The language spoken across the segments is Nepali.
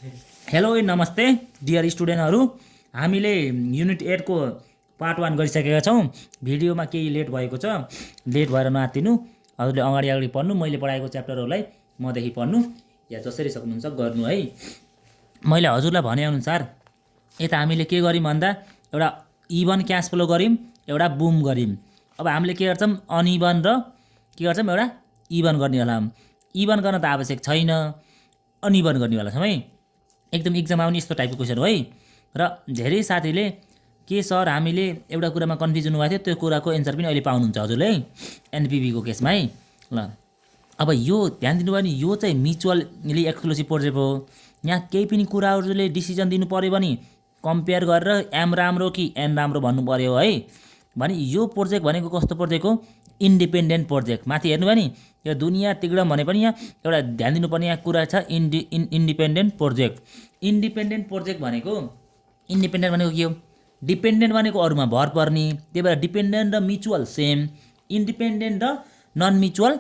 हेलो नमस्ते डियर स्टुडेन्टहरू। हामीले युनिट 8 को पार्ट 1 गरिसकेका छौँ। भिडियोमा केही लेट भएको छ, लेट भएर नआत्तिनु। हजुरले अगाडि अगाडि पढ्नु, मैले पढाएको च्याप्टरहरूलाई मदेखि पढ्नु या जसरी सक्नुहुन्छ गर्नु है। मैले हजुरलाई भनेअनुसार यता हामीले के गर्यौँ भन्दा एउटा इभन क्यास फ्लो गर्यौँ, एउटा बुम गर्यौँ। अब हामीले के गर्छौँ, अनइभन र के गर्छौँ, एउटा इभन गर्नेवाला। इभन गर्न त आवश्यक छैन, अनइभन गर्नेवाला छौँ है। एकदम इक्जाम आउने यस्तो टाइपको क्वेसन हो है। र धेरै साथीले के सर हामीले एउटा कुरामा कन्फ्युजन भएको थियो, त्यो कुराको एन्सर पनि अहिले पाउनुहुन्छ हजुरले है, एनपिबीको केसमा है। ल अब यो ध्यान दिनुभयो नि, यो चाहिँ म्युचुअली एक्सक्लुसिभ प्रोजेक्ट हो। यहाँ केही पनि कुराहरूले डिसिजन दिनु पऱ्यो भने कम्पेयर गरेर एम राम्रो कि एन राम्रो भन्नु पऱ्यो है। भने यो प्रोजेक्ट भनेको कस्तो प्रोजेक्ट हो, इन्डिपेन्डेन्ट प्रोजेक्ट। माथि हेर्नुभयो नि, यो दुनियाँ तिगडम भने पनि यहाँ एउटा ध्यान दिनुपर्ने यहाँ कुरा छ, इन्डिपेन्डेन्ट प्रोजेक्ट। इन्डिपेन्डेन्ट प्रोजेक्ट भनेको, इन्डिपेन्डेन्ट भनेको के हो, डिपेन्डेन्ट भनेको अरूमा भर पर्ने। त्यही भएर डिपेन्डेन्ट र म्युचुअल सेम, इन्डिपेन्डेन्ट र नन म्युचुअल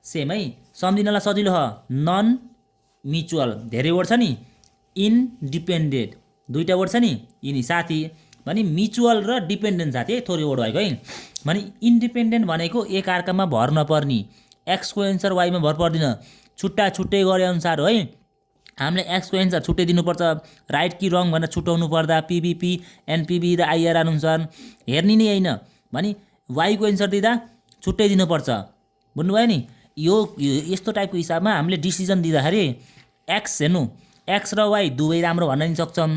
सेम है। सम्झिनलाई सजिलो हो, नन म्युचुअल धेरै वर्ड छ नि, इन्डिपेन्डेन्ट दुईवटा वर्ड छ नि, यिनी साथी भने म्युचुअल र डिपेन्डेन्ट साथी है, थोरै वर्ड भएको है। भने इन्डिपेन्डेन्ट भनेको एक अर्कामा भर नपर्ने, एक्सको एन्सर वाइमा भर पर्दैन, छुट्टा छुट्टै गरे अनुसार हो है। हामीले एक्सको एन्सर छुट्टै दिनुपर्छ, राइट कि रङ भनेर छुट्याउनु पर्दा पिबिपी एनपिबी र आइआर अनुसार हेर्ने नै होइन। भने वाइको एन्सर दिँदा छुट्टै दिनुपर्छ, बुझ्नुभयो नि। यो यस्तो टाइपको हिसाबमा हामीले डिसिजन दिँदाखेरि एक्स हेर्नु, एक्स र वाइ दुवै राम्रो भन्न नि सक्छौँ,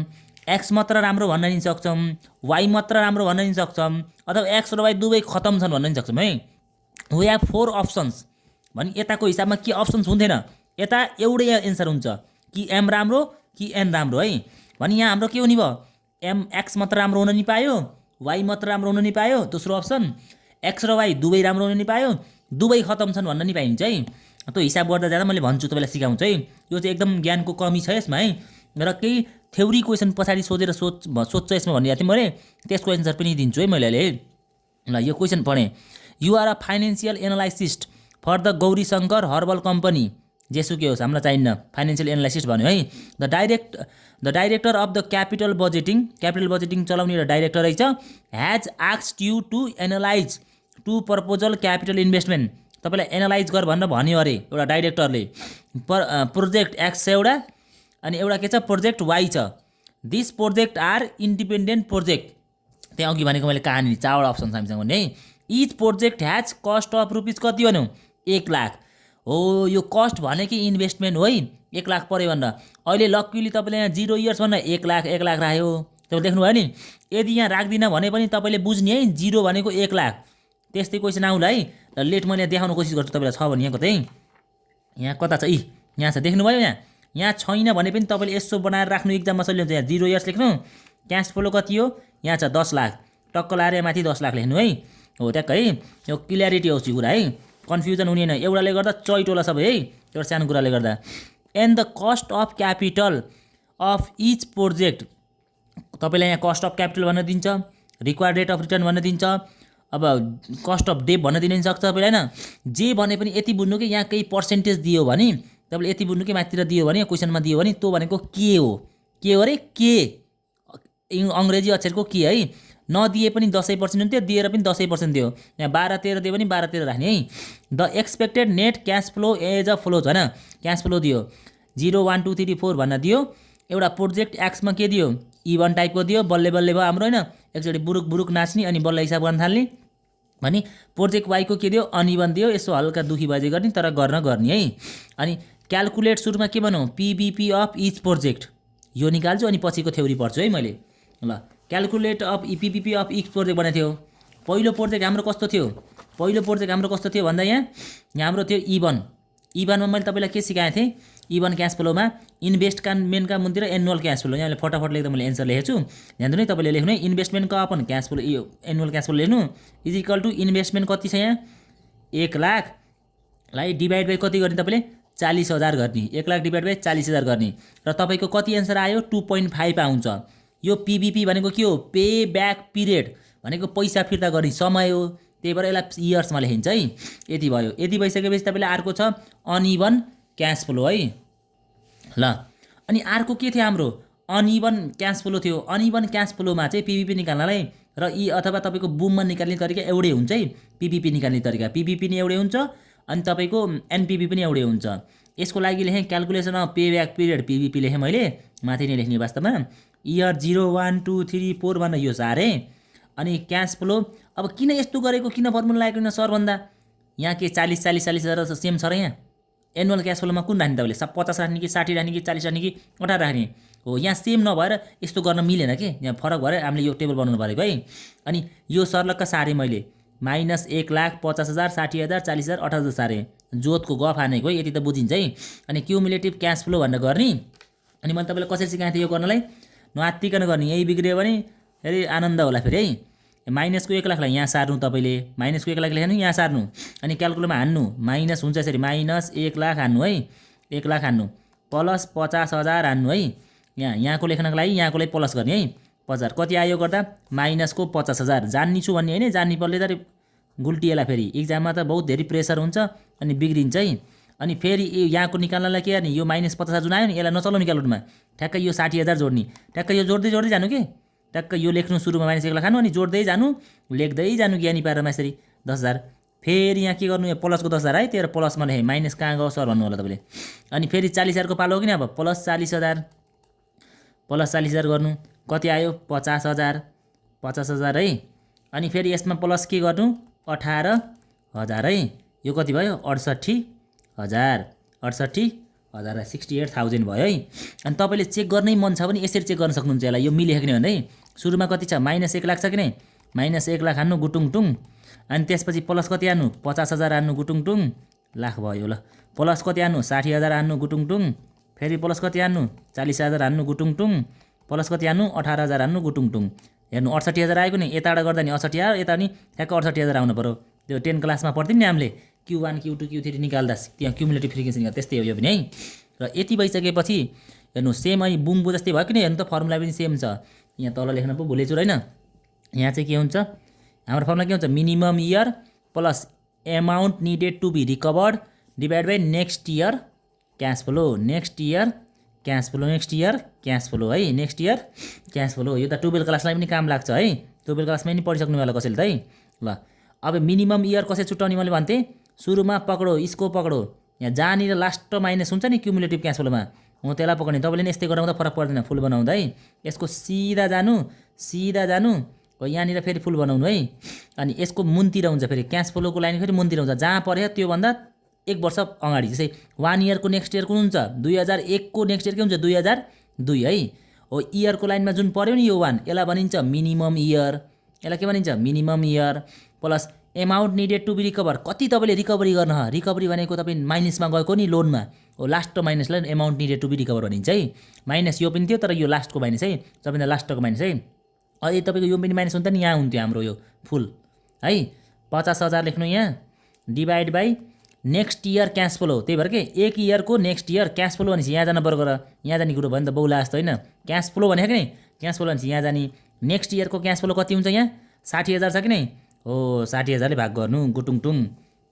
एक्स मात्र राम्रो भन्न नि सक्छौँ, वाइ मात्र राम्रो भन्न नि सक्छौँ, अथवा एक्स र वाइ दुवै खतम छन् भन्न नि सक्छौँ है। We have 4 options. भने यताको हिसाबमा के अप्सन्स हुन्थेन, यता एउटै एन्सर हुन्छ, कि एम राम्रो कि एन राम्रो है। भने यहाँ हाम्रो के हुने भयो, एम एक्स मात्र राम्रो हुन नि पायो, वाइ मात्र राम्रो हुन नि पायो। दोस्रो अप्सन, एक्स र वाइ दुवै राम्रो हुन नि पायो, दुवै खतम छन् भन्न नि पाइन्छ है। त्यो हिसाब गर्दा जाँदा मैले भन्छु, तपाईँलाई सिकाउँछु है। यो चाहिँ एकदम ज्ञानको कमी छ यसमा है। र केही थ्योरी क्वेसन पछाडि सोधेर सोध्छ यसमा भनिरहेको थिएँ मैले, त्यसको एन्सर पनि दिन्छु है मैले अहिले है। ल यो क्वेसन पढेँ, you are a financial analyst for the Gauri Shankar herbal company, जेसुकै होस् हामीलाई चाहिन्न, फाइनेन्सियल एनालाइसिस्ट भन्यो है। The director of the capital budgeting चलाउने एउटा डाइरेक्टर रहेछ, has asked you to analyse two proposal capital investment. तपाईँलाई एनालाइज गर भनेर भन्यो अरे एउटा डाइरेक्टरले। प्रोजेक्ट एक्स छ एउटा, अनि एउटा के छ प्रोजेक्ट वाइ छ। This project are independent project. त्यहाँ अघि भनेको मैले कहानी 4 अप्सन हामीसँग भने है। Each project has cost of rupees कति भन्यो, 1 लाख हो। यो कस्ट भने कि इन्भेस्टमेन्ट हो है, 1 लाख पऱ्यो भनेर। अहिले लक्कीली तपाईँले यहाँ 0 इयर्स भनेर 1 लाख राख्यो, तपाईँ देख्नुभयो नि। यदि यहाँ राख्दिनँ भने पनि तपाईँले बुझ्ने है, 0 भनेको 1 लाख। त्यस्तै क्वेसन आउला है। र लेट मैले देखाउनु कोसिस गर्छु तपाईँलाई, छ भने यहाँ कतै, यहाँ कता छ, यहाँ छ, देख्नुभयो यहाँ छैन भने पनि तपाईँले यसो बनाएर राख्नु, इक्जाममा सजिलो हुन्छ। यहाँ 0 इयर्स लेख्नु, क्यास फ्लो कति हो, यहाँ छ 10 लाख, टक्क लाएर माथि 10 लाख लेख्नु है। हो ट्याक्क है, यो क्लियरिटी आउँछ कुरा है, कन्फ्युजन हुने होइन। एउटाले गर्दा चैटोला सबै है, एउटा सानो कुराले गर्दा। And the cost of capital of each project, तपाईँलाई यहाँ कस्ट अफ क्यापिटल भन्न दिन्छ, रिक्वायर्ड रेट अफ रिटर्न भन्न दिन्छ, अब कस्ट अफ डेप भन्न दिन सक्छ तपाईँलाई होइन। जे भने पनि यति बुझ्नु कि यहाँ केही पर्सेन्टेज दियो भने, तपाईँले यति बुझ्नु कि माथितिर दियो भने, क्वेसनमा दियो भने त्यो भनेको के हो अरे, के अङ्ग्रेजी अक्षरको के है। नदिए पनि 10% हुन्थ्यो, दिएर पनि 10% दियो। यहाँ 12-13 दियो भने 12-13 राख्ने है। The expected net cash flow as a flows होइन, क्यास फ्लो दियो 0 1 2 3 4 भन्न दियो। एउटा प्रोजेक्ट एक्समा के दियो, इभन टाइपको दियो, बल्ले बल्ले भयो हाम्रो होइन, एकचोटि बुरुक नाच्ने अनि बल्ल हिसाब गर्न थाल्ने। भने प्रोजेक्ट वाइको के दियो, अनइभन दियो, यसो हल्का दुखी बाजे गर्ने, तर गर्ने है। अनि क्यालकुलेट सुरुमा के भनौँ, पिबिपी अफ इच प्रोजेक्ट, यो निकाल्छु अनि पछिको थ्योरी पढ्छु है मैले। ल calculate of PBP of each project भनेको थियो। पहिलो प्रोजेक्ट हाम्रो कस्तो थियो भन्दा यहाँ हाम्रो थियो इभनमा मैले तपाईँलाई के सिकाएको थिएँ, इभन क्यास फ्लोमा इन्भेस्टमेन्टका मुनतिर एनुअल क्यास फ्लो, यहाँले फटाफट लेख्दा मैले एन्सर लेखेको छु। ध्यान दिनु है, तपाईँले लेख्नु है, इन्भेस्टमेन्टको अपन क्यास फ्लो, यो एनुअल क्यास फ्लो लेख्नु, इज इक्वल टु इन्भेस्टमेन्ट कति छ यहाँ 1 लाखलाई डिभाइड बाई कति गर्ने, तपाईँले 40,000 गर्ने, 1 लाख डिभाइड बाई 40,000 गर्ने, र तपाईँको कति एन्सर आयो 2.5 आउँछ। यो पिबिपी भनेको के हो, पे ब्याक पिरियड भनेको पैसा फिर्ता गर्ने समय हो, त्यही भएर यसलाई इयर्समा लेखिन्छ है। यति भयो। यति भइसकेपछि तपाईँले अर्को छ अनइभन क्यास फ्लो है। ल अनि अर्को के थियो हाम्रो अनइभन क्यास फ्लो थियो। अनइभन क्यास फ्लोमा चाहिँ पिभिपी निकाल्नलाई र यी अथवा तपाईँको बुममा निकाल्ने तरिका एउटै हुन्छ है। पिभिपी निकाल्ने तरिका पिभिपी नि एउटै हुन्छ अनि तपाईँको एनपिभी पनि एउटै हुन्छ। यसको लागि लेखेँ calculation of pay back period PVP लेखेँ मैले, माथि नै लेख्ने वास्तवमा इयर 0 1 2 3 4 भनेर यो सारेँ। अनि क्यास फ्लो अब किन यस्तो गरेको, किन फर्मुला लागेको किन सर भन्दा यहाँ के 40 40 40 हजार सेम छ र यहाँ एनुअल क्यास फ्लोमा कुन राख्ने तपाईँले 50 राख्ने कि 60 राख्ने कि 40 राख्ने कि 18 राख्ने हो। यहाँ सेम नभएर यस्तो गर्न मिलेन कि, यहाँ फरक भएर हामीले यो टेबल बनाउनु परेको है। अनि यो सर्लक्क सारेँ मैले -1,50,000 60,000 40,000 18,000 सारेँ। जोतको गफ हानेको है, यति त बुझिन्छ है। अनि क्युमुलेटिभ क्यास फ्लो भनेर गर्ने। अनि मैले तपाईँलाई कसरी सिकाएको थिएँ यो गर्नलाई, नआत्तिकन गर्ने। यही बिग्रियो भने फेरि आनन्द होला फेरि है। माइनसको 1 लाखलाई यहाँ सार्नु, तपाईँले माइनसको 1 लाख लेख्नु यहाँ सार्नु, अनि क्यालकुलेटरमा हान्नु माइनस हुन्छ यसरी -1 लाख हान्नु है, 1 लाख हान्नु प्लस 50,000 हान्नु है। यहाँको लेख्नको लागि यहाँको लागि प्लस गर्ने है 50,000 कति आयो गर्दा माइनसको 50,000। जान्नी छु भन्ने होइन, जान्नी पर्ले त गुल्टिएला फेरि इक्जाममा त बहुत धेरै प्रेसर हुन्छ अनि बिग्रिन्छ है। अनि फेरि यहाँको निकाल्नलाई के गर्ने, यो -50,000 जुन आयो नि यसलाई नचलाउने क्यालकुलेटरमा ठ्याक्कै यो 60,000 जोड्ने, ठ्याक्कै यो जोड्दै जोड्दै जानु के, ट्याक्क यो लेख्नु सुरुमा -1 लाख खानु अनि जोड्दै जानु लेख्दै जानु ज्ञानी पारेमा यसरी 10,000। फेरि यहाँ के गर्नु, यो प्लसको 10,000 है, तेरो प्लसमा लेखेँ माइनस कहाँ गयो सर भन्नु होला तपाईँले। अनि फेरि 40,000को पालो हो कि अब प्लस 40,000 गर्नु कति आयो 50,000 है। अनि फेरि यसमा प्लस के गर्नु 18,000 है, यो कति भयो 68,000 68,000 भयो है। अनि तपाईँले चेक गर्नै मन छ भने यसरी चेक गर्न सक्नुहुन्छ यसलाई, यो मिलेको नि भन्दै सुरुमा कति छ -1 लाख छ कि नै, -1 लाख हान्नु गुटुङटुङ, अनि त्यसपछि प्लस कति हान्नु 50,000 हान्नु गुटुङटुङ, लाख भयो ल। प्लस कति हान्नु 60,000 हान्नु गुटुङटुङ, फेरि प्लस कति हान्नु 40,000 हान्नु गुटुङटुङ, प्लस कति हान्नु 18,000 हान्नु गुटुङटुङ। हेर्नु 68,000 आएको नि, यताबाट गर्दा नि 68 आयो, यता नि ठ्याक्क 68,000 आउनु पऱ्यो। त्यो 10 क्लासमा पढ्थ्यौँ नि हामीले Q1 Q2 Q3 निकाल्दा त्यहाँ क्युमुलेटिभ फ्रिक्वेन्सी निकाल्दा त्यस्तै हो यो पनि है। र यति भइसकेपछि हेर्नु सेम अनि बुमको जस्तै भयो कि नि, हेर्नु त फर्मुला पनि सेम छ। यहाँ तल लेख्न पो भुलेछु होइन, यहाँ चाहिँ के हुन्छ हाम्रो फर्मुला के हुन्छ, minimum year plus amount needed to be recovered divide by next year cash flow, next year cash flow है, नेक्स्ट इयर क्यास फ्लो। यो त 12 क्लासलाई पनि काम लाग्छ है, 12 क्लासमै पनि पढिसक्नु होला कसैले त है। ल अब मिनिमम इयर कसरी छुट्याउने मैले भन्थेँ, सुरुमा पक्डो यसको पक्डो, यहाँ जहाँनिर लास्ट माइनस हुन्छ नि क्युमुलेटिभ क्यास फ्लोमा हो त्यसलाई पक्ड्ने। तपाईँले नि यस्तै गराउँदा फरक पर्दैन फुल बनाउँदा है। यसको सिधा जानु हो, यहाँनिर फेरि फुल बनाउनु है। अनि यसको मुनतिर हुन्छ फेरि क्यास फ्लोको लाइन फेरि मुनतिर हुन्छ, जहाँ पऱ्यो त्योभन्दा 1 वर्ष अगाडि। जस्तै 1 इयरको नेक्स्ट इयर कुन हुन्छ 2001 को नेक्स्ट इयर के हुन्छ 2002 है। हो इयरको लाइनमा जुन पऱ्यो नि यो 1 यसलाई भनिन्छ मिनिमम इयर, यसलाई के भनिन्छ minimum year plus amount needed to be recover, कति तपाईँले रिकभरी गर्न, रिकभरी भनेको तपाईँ माइनसमा गएको नि लोनमा हो, लास्टको माइनसलाई amount needed to be recover भनिन्छ है। माइनस यो पनि थियो तर यो लास्टको माइनस है, सबैभन्दा लास्टको माइनस है। अहिले तपाईँको यो पनि माइनस हुन्थ्यो नि, यहाँ हुन्थ्यो हाम्रो यो फुल है। 50,000 लेख्नु यहाँ divide by next year cash flow, त्यही भएर के 1 इयरको नेक्स्ट इयर क्यास फ्लो भनेपछि यहाँ जानु बर्गर, यहाँ जाने कुरो भयो नि त बौला जस्तो होइन। क्यास फ्लो भनेको नि क्यास फ्लो भनेपछि यहाँ जाने, नेक्स्ट इयरको क्यास फ्लो कति हुन्छ यहाँ 60,000 छ कि नै हो, 60,000ले भाग गर्नु गुटुङटुङ,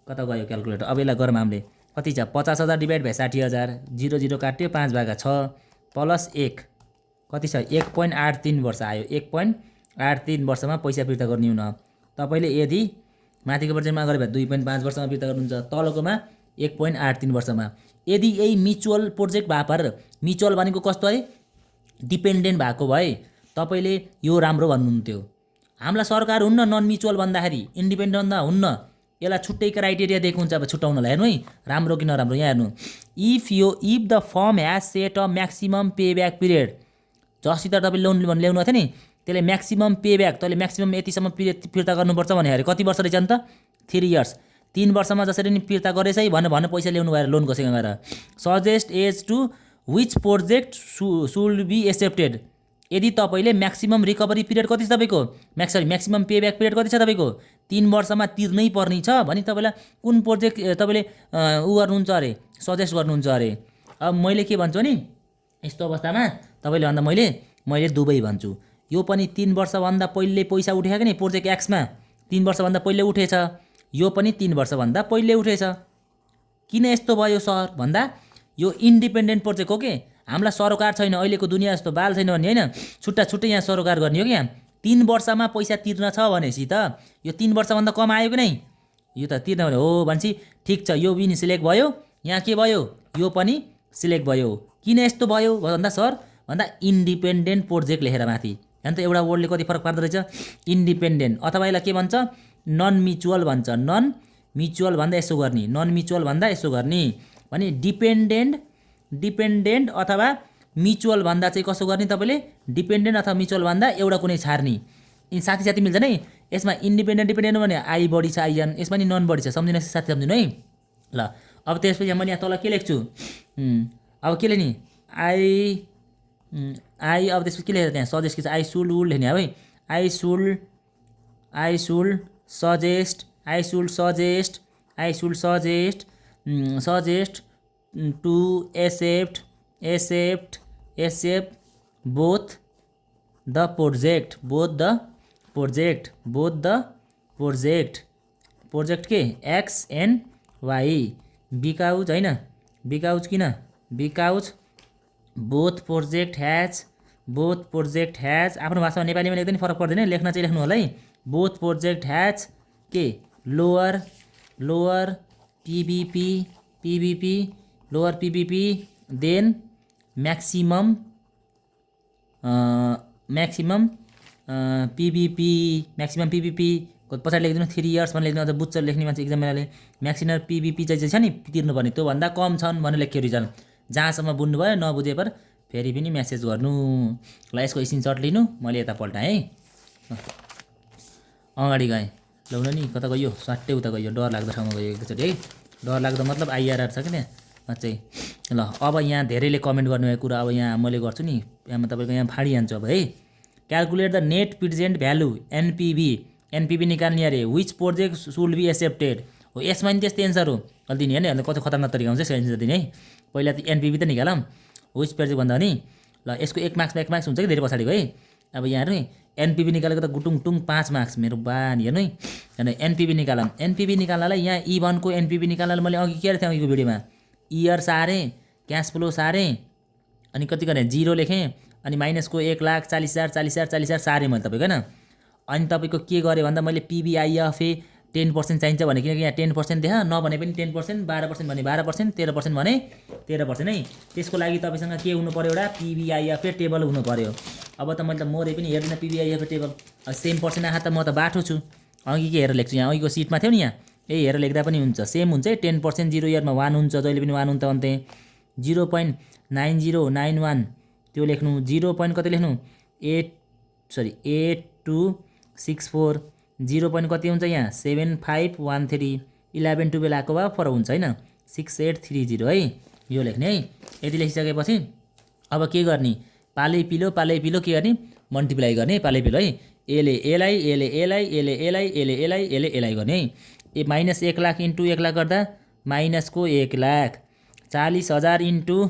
कता गयो क्यालकुलेटर। अब यसलाई गरौँ हामीले कति छ 50,000 डिभाइड बाई 60,000, 0 0 काट्यो 5/6 प्लस 1 कति छ 1.83 वर्ष आयो। 1.83 वर्षमा पैसा फिर्ता गर्ने हुन तपाईँले यदि माथिको पर्सेन्टमा गरे भए 2.5 वर्षमा फिर्ता गर्नुहुन्छ, तलकोमा 1.83 वर्षमा। यदि यही म्युचुअल प्रोजेक्ट भए, म्युचुअल भनेको कस्तो है डिपेन्डेन्ट भएको भए तपाईँले यो राम्रो भन्नुहुन्थ्यो। हामीलाई सरकार हुन्न नन म्युचुअल भन्दाखेरि, इन्डिपेन्डेन्ट भन्दा हुन्न, यसलाई छुट्टै क्राइटेरिया दिएको हुन्छ अब छुट्याउनलाई। हेर्नु है राम्रो कि नराम्रो, यहाँ हेर्नु if the firm has set a maximum pay back period, जसरी त तपाईँ लोन ल्याउनु थियो नि त्यसले म्याक्सिमम पे ब्याक तैँले म्याक्सिमम यतिसम्म फिर्ता गर्नुपर्छ भने अरे कति वर्ष रहेछ नि त 3 इयर्स, 3 वर्षमा जसरी नि फिर्ता गरेछ है भने पैसा ल्याउनु भएर लोन कसैको गएर। Suggest as to which project should be accepted, यदि तपाईँले म्याक्सिमम रिकभरी पिरियड कति छ तपाईँको म्याक्सिमम पे ब्याक पिरियड कति छ तपाईँको 3 वर्षमा तिर्नै पर्ने छ भने तपाईँलाई कुन प्रोजेक्ट तपाईँले गर्नुहुन्छ अरे सजेस्ट गर्नुहुन्छ अरे। अब मैले के भन्छु नि यस्तो अवस्थामा तपाईँले भन्दा मैले दुबई भन्छु, यो पनि 3 वर्षभन्दा पहिले पैसा उठेको नि प्रोजेक्ट एक्समा 3 वर्षभन्दा पहिले उठेछ, यो पनि 3 वर्षभन्दा पहिले उठेछ। किन यस्तो भयो सर भन्दा यो इन्डिपेन्डेन्ट प्रोजेक्ट हो कि हामीलाई सरोकार छैन, अहिलेको दुनियाँ जस्तो बाल छैन भने होइन, छुट्टा छुट्टै यहाँ सरोकार गर्ने हो कि यहाँ 3 वर्षमा पैसा तिर्न छ भनेपछि त यो 3 वर्षभन्दा कम आयो कि नै, यो त तिर्न भने हो भनेपछि ठिक छ, यो पनि सिलेक्ट भयो, यहाँ के भयो, यो पनि सिलेक्ट भयो। किन यस्तो भयो भन्दा सर भन्दा इन्डिपेन्डेन्ट प्रोजेक्ट लेखेर माथि हेर्नु त एउटा वर्डले कति फरक पार्दो रहेछ। इन्डिपेन्डेन्ट अथवा यसलाई के भन्छ, नन म्युचुअल भन्छ। नन म्युचुअल भन्दा यसो गर्ने, नन म्युचुअल भन्दा यसो गर्ने भने डिपेन्डेन्ट अथवा म्युचुअल भन्दा चाहिँ कसो गर्ने तपाईँले, डिपेन्डेन्ट अथवा म्युचुअल भन्दा एउटा कुनै छाड्ने। यी साथी मिल्छ नै, यसमा डिपेन्डेन्ट भने आई बढी छ, आइएन, यसमा नि नन बढी छ, सम्झिनु साथी सम्झिनु है। ल अब त्यसपछि मैले यहाँ तल के लेख्छु, अब के लेख्ने आई अब त्यसपछि के लेखेर त्यहाँ सजेस्ट के छ, आई सुड वुड लेख्ने है। I should suggest to accept both the project के एक्स एन्ड वाई बिकाउज होइन, बिकाउज किन, बिकाउज बोथ प्रोजेक्ट ह्याज आफ्नो भाषामा नेपालीमा लेख्दा नि फरक पर्दैन, लेख्न चाहिँ लेख्नु होला है। बोथ प्रोजेक्ट ह्याज के लोअर पिबिपी देन म्याक्सिमम पिबिपी पछाडि लेखिदिनु 3 इयर्स भनेर लेख्नु, अझ बुच्चर लेख्ने मान्छे इक्जामले म्याक्सिमम पिबिपी चाहिँ छ नि तिर्नुपर्ने, त्योभन्दा कम छन् भनेर लेख्यो रिजल्ट। जहाँसम्म बुझ्नु भयो नबुझे पर फेरि पनि म्यासेज गर्नु। ल यसको स्क्रिनसट लिनु, मैले यता पल्टाएँ है, अगाडि गएँ, ल्याउन नि कता गयो, सट्टै उता गयो, डर लाग्दो ठाउँमा गयो एकचोटि है। डर लाग्दो मतलब आइआरआर छ कि त्यहाँ चाहिँ। ल अब यहाँ धेरैले कमेन्ट गर्नुभएको कुरा अब यहाँ मैले गर्छु नि, यहाँ तपाईँको यहाँ फाडिहाल्छु अब है। Calculate the net present value NPV निकाल्ने अरे, which project should be accepted हो। यसमा नि त्यस्तै एन्सर हो, अलि दिने होइन, कति खतरनाक तरिका हुन्छ यसको एन्सर दिने है। पहिला त एनपिभी त निकालौँ, विच प्रोजेक्ट भन्दा नि। ल यसको 1 मार्क्स हुन्छ कि धेरै पछाडिको है। अब यहाँ हेर्नु है, एनपिभी निकालेको त गुटुङ 5 मार्क्स मेरो बानी हेर्नु है। होइन एनपिभी निकालौँ, एनपिभी निकाल्नलाई यहाँ E1 को एनपिभी निकाल्नलाई मैले अघि के थिएँ अघिको भिडियोमा, इयर सारेँ, क्यास फ्लो सारेँ, अनि कति गरेँ 0 लेखेँ, अनि माइनसको 1,40,000 सारेँ मैले तपाईँको होइन। अनि तपाईँको के गरेँ भन्दा मैले पिबिआइएफए 10% चाहिन्छ भने, किनकि यहाँ 10% देखा नभने पनि 10%, 12% भने 12%, 13% भने 13% है। त्यसको लागि तपाईँसँग के हुनु पऱ्यो, एउटा पिबिआइएफए टेबल हुनु पऱ्यो। अब त मैले त मोरे पनि हेर्दिनँ पिबिआइएफए टेबल, सेम पर्सेन्ट आँखा त म त बाठो छु। अघि के हेरेर लेख्छु, यहाँ अघिको सिटमा थियो नि, यहाँ यही हेरेर लेख्दा पनि हुन्छ, सेम हुन्छ है। 10% 0 इयरमा 1 हुन्छ, जहिले पनि 1 हुन्छ अन्ते 0.9091 त्यो लेख्नु, 0. कति लेख्नु 8264, 0. कति हुन्छ यहाँ 7513, 11 12 आएको भए फरक हुन्छ होइन, 6830 है, यो लेख्ने है। यति लेखिसकेपछि अब के गर्ने, पालै पिलो के गर्ने, मल्टिप्लाई गर्ने पालै पिलो है। एले एलाई गर्ने है। माइनस 1 लाख इन्टु 1 लाख गर्दा माइनसको 1 लाख, 40,000 इन्टु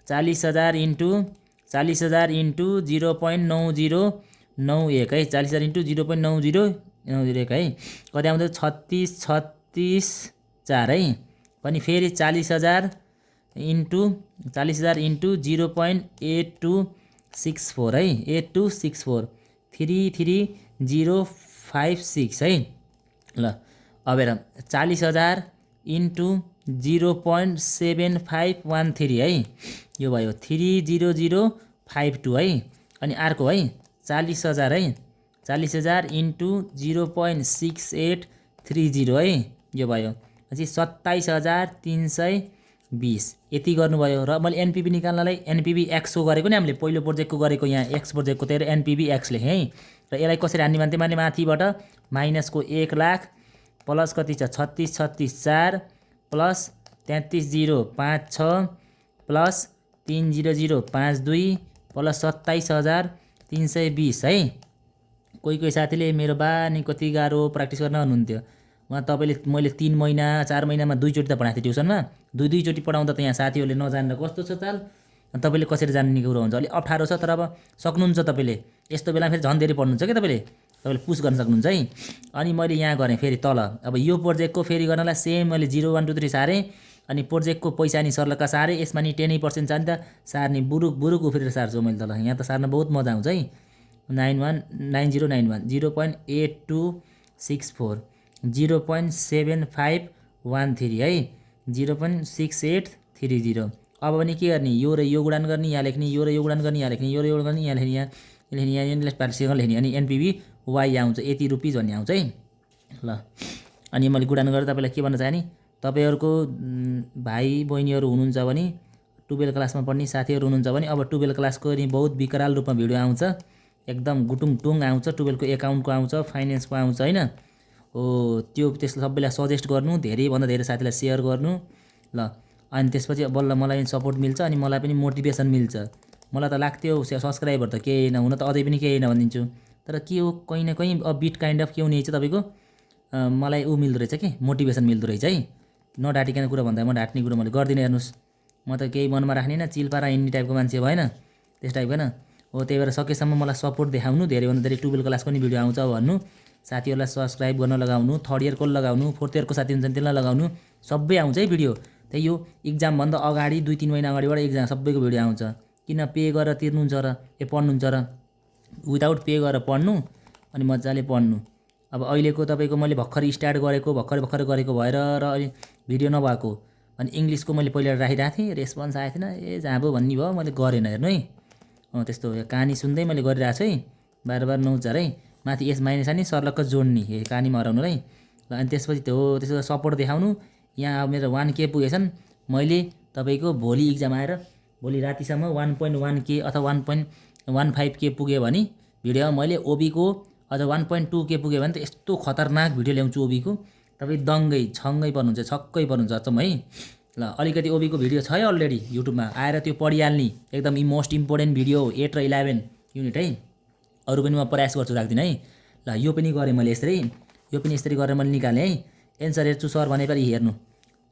0.9091 है, 40,000 इन्टु 0.9091 है, कति आउँछ 36,4 है। पनि फेरि 40,000 इन्टु 0.8264 है, 8264 33056 है। ल अब हेर 40,000 इन्टु 0.7513 है, यो भयो 30052 है। अनि अर्को है 40,000 है, 40,000 इन्टु 0.6830 है, यो भयो पछि 27,320। यति गर्नुभयो। र मैले एनपिभी निकाल्नलाई एनपिभी एक्सको गरेको नि, हामीले पहिलो प्रोजेक्टको गरेको, यहाँ एक्स प्रोजेक्टको त्यही एनपिभी एक्स लेखेँ है। र यसलाई कसरी हान्ने भन्थे, मैले माथिबाट माइनसको 1 लाख प्लस कति छ 36,4 प्लस 33,056 प्लस 30052 प्लस 27,320 है। कोही साथीले मेरो बानी कति गाह्रो प्र्याक्टिस गर्न भन्नुहुन्थ्यो, तपाईँले मैले 3 महिना 4 महिनामा 2 चोटि त पढाएको थिएँ ट्युसनमा, 2 चोटि पढाउँदा त यहाँ साथीहरूले नजानेर कस्तो छ चाल, तपाईँले कसरी जान्ने कुरो हुन्छ, अलिक अप्ठ्यारो छ। तर अब सक्नुहुन्छ तपाईँले, यस्तो बेला फेरि झन् धेरै पढ्नुहुन्छ कि तपाईँले पुस गर्न सक्नुहुन्छ है। अनि मैले यहाँ गरेँ फेरि तल, अब यो प्रोजेक्टको फेरि गर्नलाई सेम मैले 0 1 2 3 सारेँ, अनि प्रोजेक्टको पैसा नि सर्लक्क सारे, यसमा नि 10% छ नि त, सार्ने बुरुक उफ्रेर सार्छु मैले त। ल यहाँ त सार्न बहुत मजा आउँछ है। 919091 0.8264 0.7513 है, 0.6830। अब पनि के गर्ने, यो र यो गुणान गर्ने, यहाँ लेख्ने, यो र यो गुणान गर्ने, यहाँ लेख्ने, यो र यो गर्ने, यहाँ लेख्ने, यहाँ लेख्ने, यहाँ पार्टीसँग लेख्ने, अनि एनपिभी वाई आउँछ, यति रुपिस भन्ने आउँछ है। ल अनि मैले गुणान गरेर तपाईँलाई के भन्न चाहेँ, तपाईँहरूको भाइ बहिनीहरू हुनुहुन्छ भने, 12 क्लासमा पढ्ने साथीहरू हुनुहुन्छ भने, अब 12 क्लासको नि बहुत विकराल रूपमा भिडियो आउँछ, एकदम गुटुङ आउँछ। 12 को एकाउन्टको आउँछ, फाइनेन्सको आउँछ होइन। हो त्यो त्यसलाई सबैलाई सजेस्ट गर्नु, धेरैभन्दा धेरै साथीलाई सेयर गर्नु। ल अनि त्यसपछि बल्ल मलाई सपोर्ट मिल्छ, अनि मलाई पनि मोटिभेसन मिल्छ। मलाई त लाग्थ्यो सब्सक्राइबर त केही होइन, हुन त अझै पनि केही होइन भनिदिन्छु, तर के हो कहीँ न कहीँ अ बिट काइन्ड अफ के हुने चाहिँ तपाईँको मलाई मिल्दो रहेछ कि मोटिभेसन मिल्दो रहेछ है। नढाटिकन कुरा भन्दा म ढाट्ने कुरो मैले गर्दिनँ। हेर्नुहोस् म त केही मनमा राख्ने होइन, चिलपारा हिँड्ने टाइपको मान्छे भएन, त्यस टाइपको होइन हो। त्यही भएर सकेसम्म मलाई सपोर्ट देखाउनु, धेरैभन्दा धेरै 12 क्लासको नि भिडियो आउँछ भन्नु, साथीहरूलाई सब्सक्राइब गर्न लगाउनु, 3rd इयरको लगाउनु, 4th इयरको साथी हुन्छ त्यसलाई लगाउनु, सबै आउँछ है भिडियो। त्यही यो इक्जामभन्दा अगाडि 2-3 महिना अगाडिबाट इक्जाम सबैको भिडियो आउँछ। किन पे गरेर तिर्नुहुन्छ र पढ्नुहुन्छ र, विदाउट पे गरेर पढ्नु अनि मजाले पढ्नु। अब अहिलेको तपाईँको मैले भर्खर स्टार्ट गरेको, भर्खर गरेको भएर र अहिले भिडियो नभएको, अनि इङ्ग्लिसको मैले पहिला राखिरहेको थिएँ, रेस्पोन्स आएको थिएन, ए जाँबो भन्ने भयो, मैले गरेन। हेर्नु है त्यस्तो कहानी सुन्दै मैले गरिरहेको छु है, बार नौचार है, माथि एस माइनस नि सर्लक्क जोड्ने, हे कहानीमा हराउनु है। ल अनि त्यसपछि त्यो त्यसको सपोर्ट देखाउनु। यहाँ अब मेरो 1K पुगेछन्, मैले तपाईँको भोलि इक्जाम आएर भोलि रातिसम्म 1.1K अथवा 1.15K पुग्यो भने भिडियोमा मैले ओबीको अझ 1.2K पुग्यो भने त यस्तो खतरनाक भिडियो ल्याउँछु ओबीको, तपाईँ दङ्गै छक्कै पर्नुहुन्छ अचम्म है। ल अलिकति ओबीको भिडियो छ है अलरेडी युट्युबमा, आएर त्यो पढिहाल्ने, एकदम मोस्ट इम्पोर्टेन्ट भिडियो 8 र 11 युनिट है। अरू पनि म प्रयास गर्छु राख्दिनँ है। ल यो पनि गरेँ मैले यसरी, यो पनि यसरी गरेर मैले निकालेँ है। एन्सर हेर्छु सर भनेपछि हेर्नु,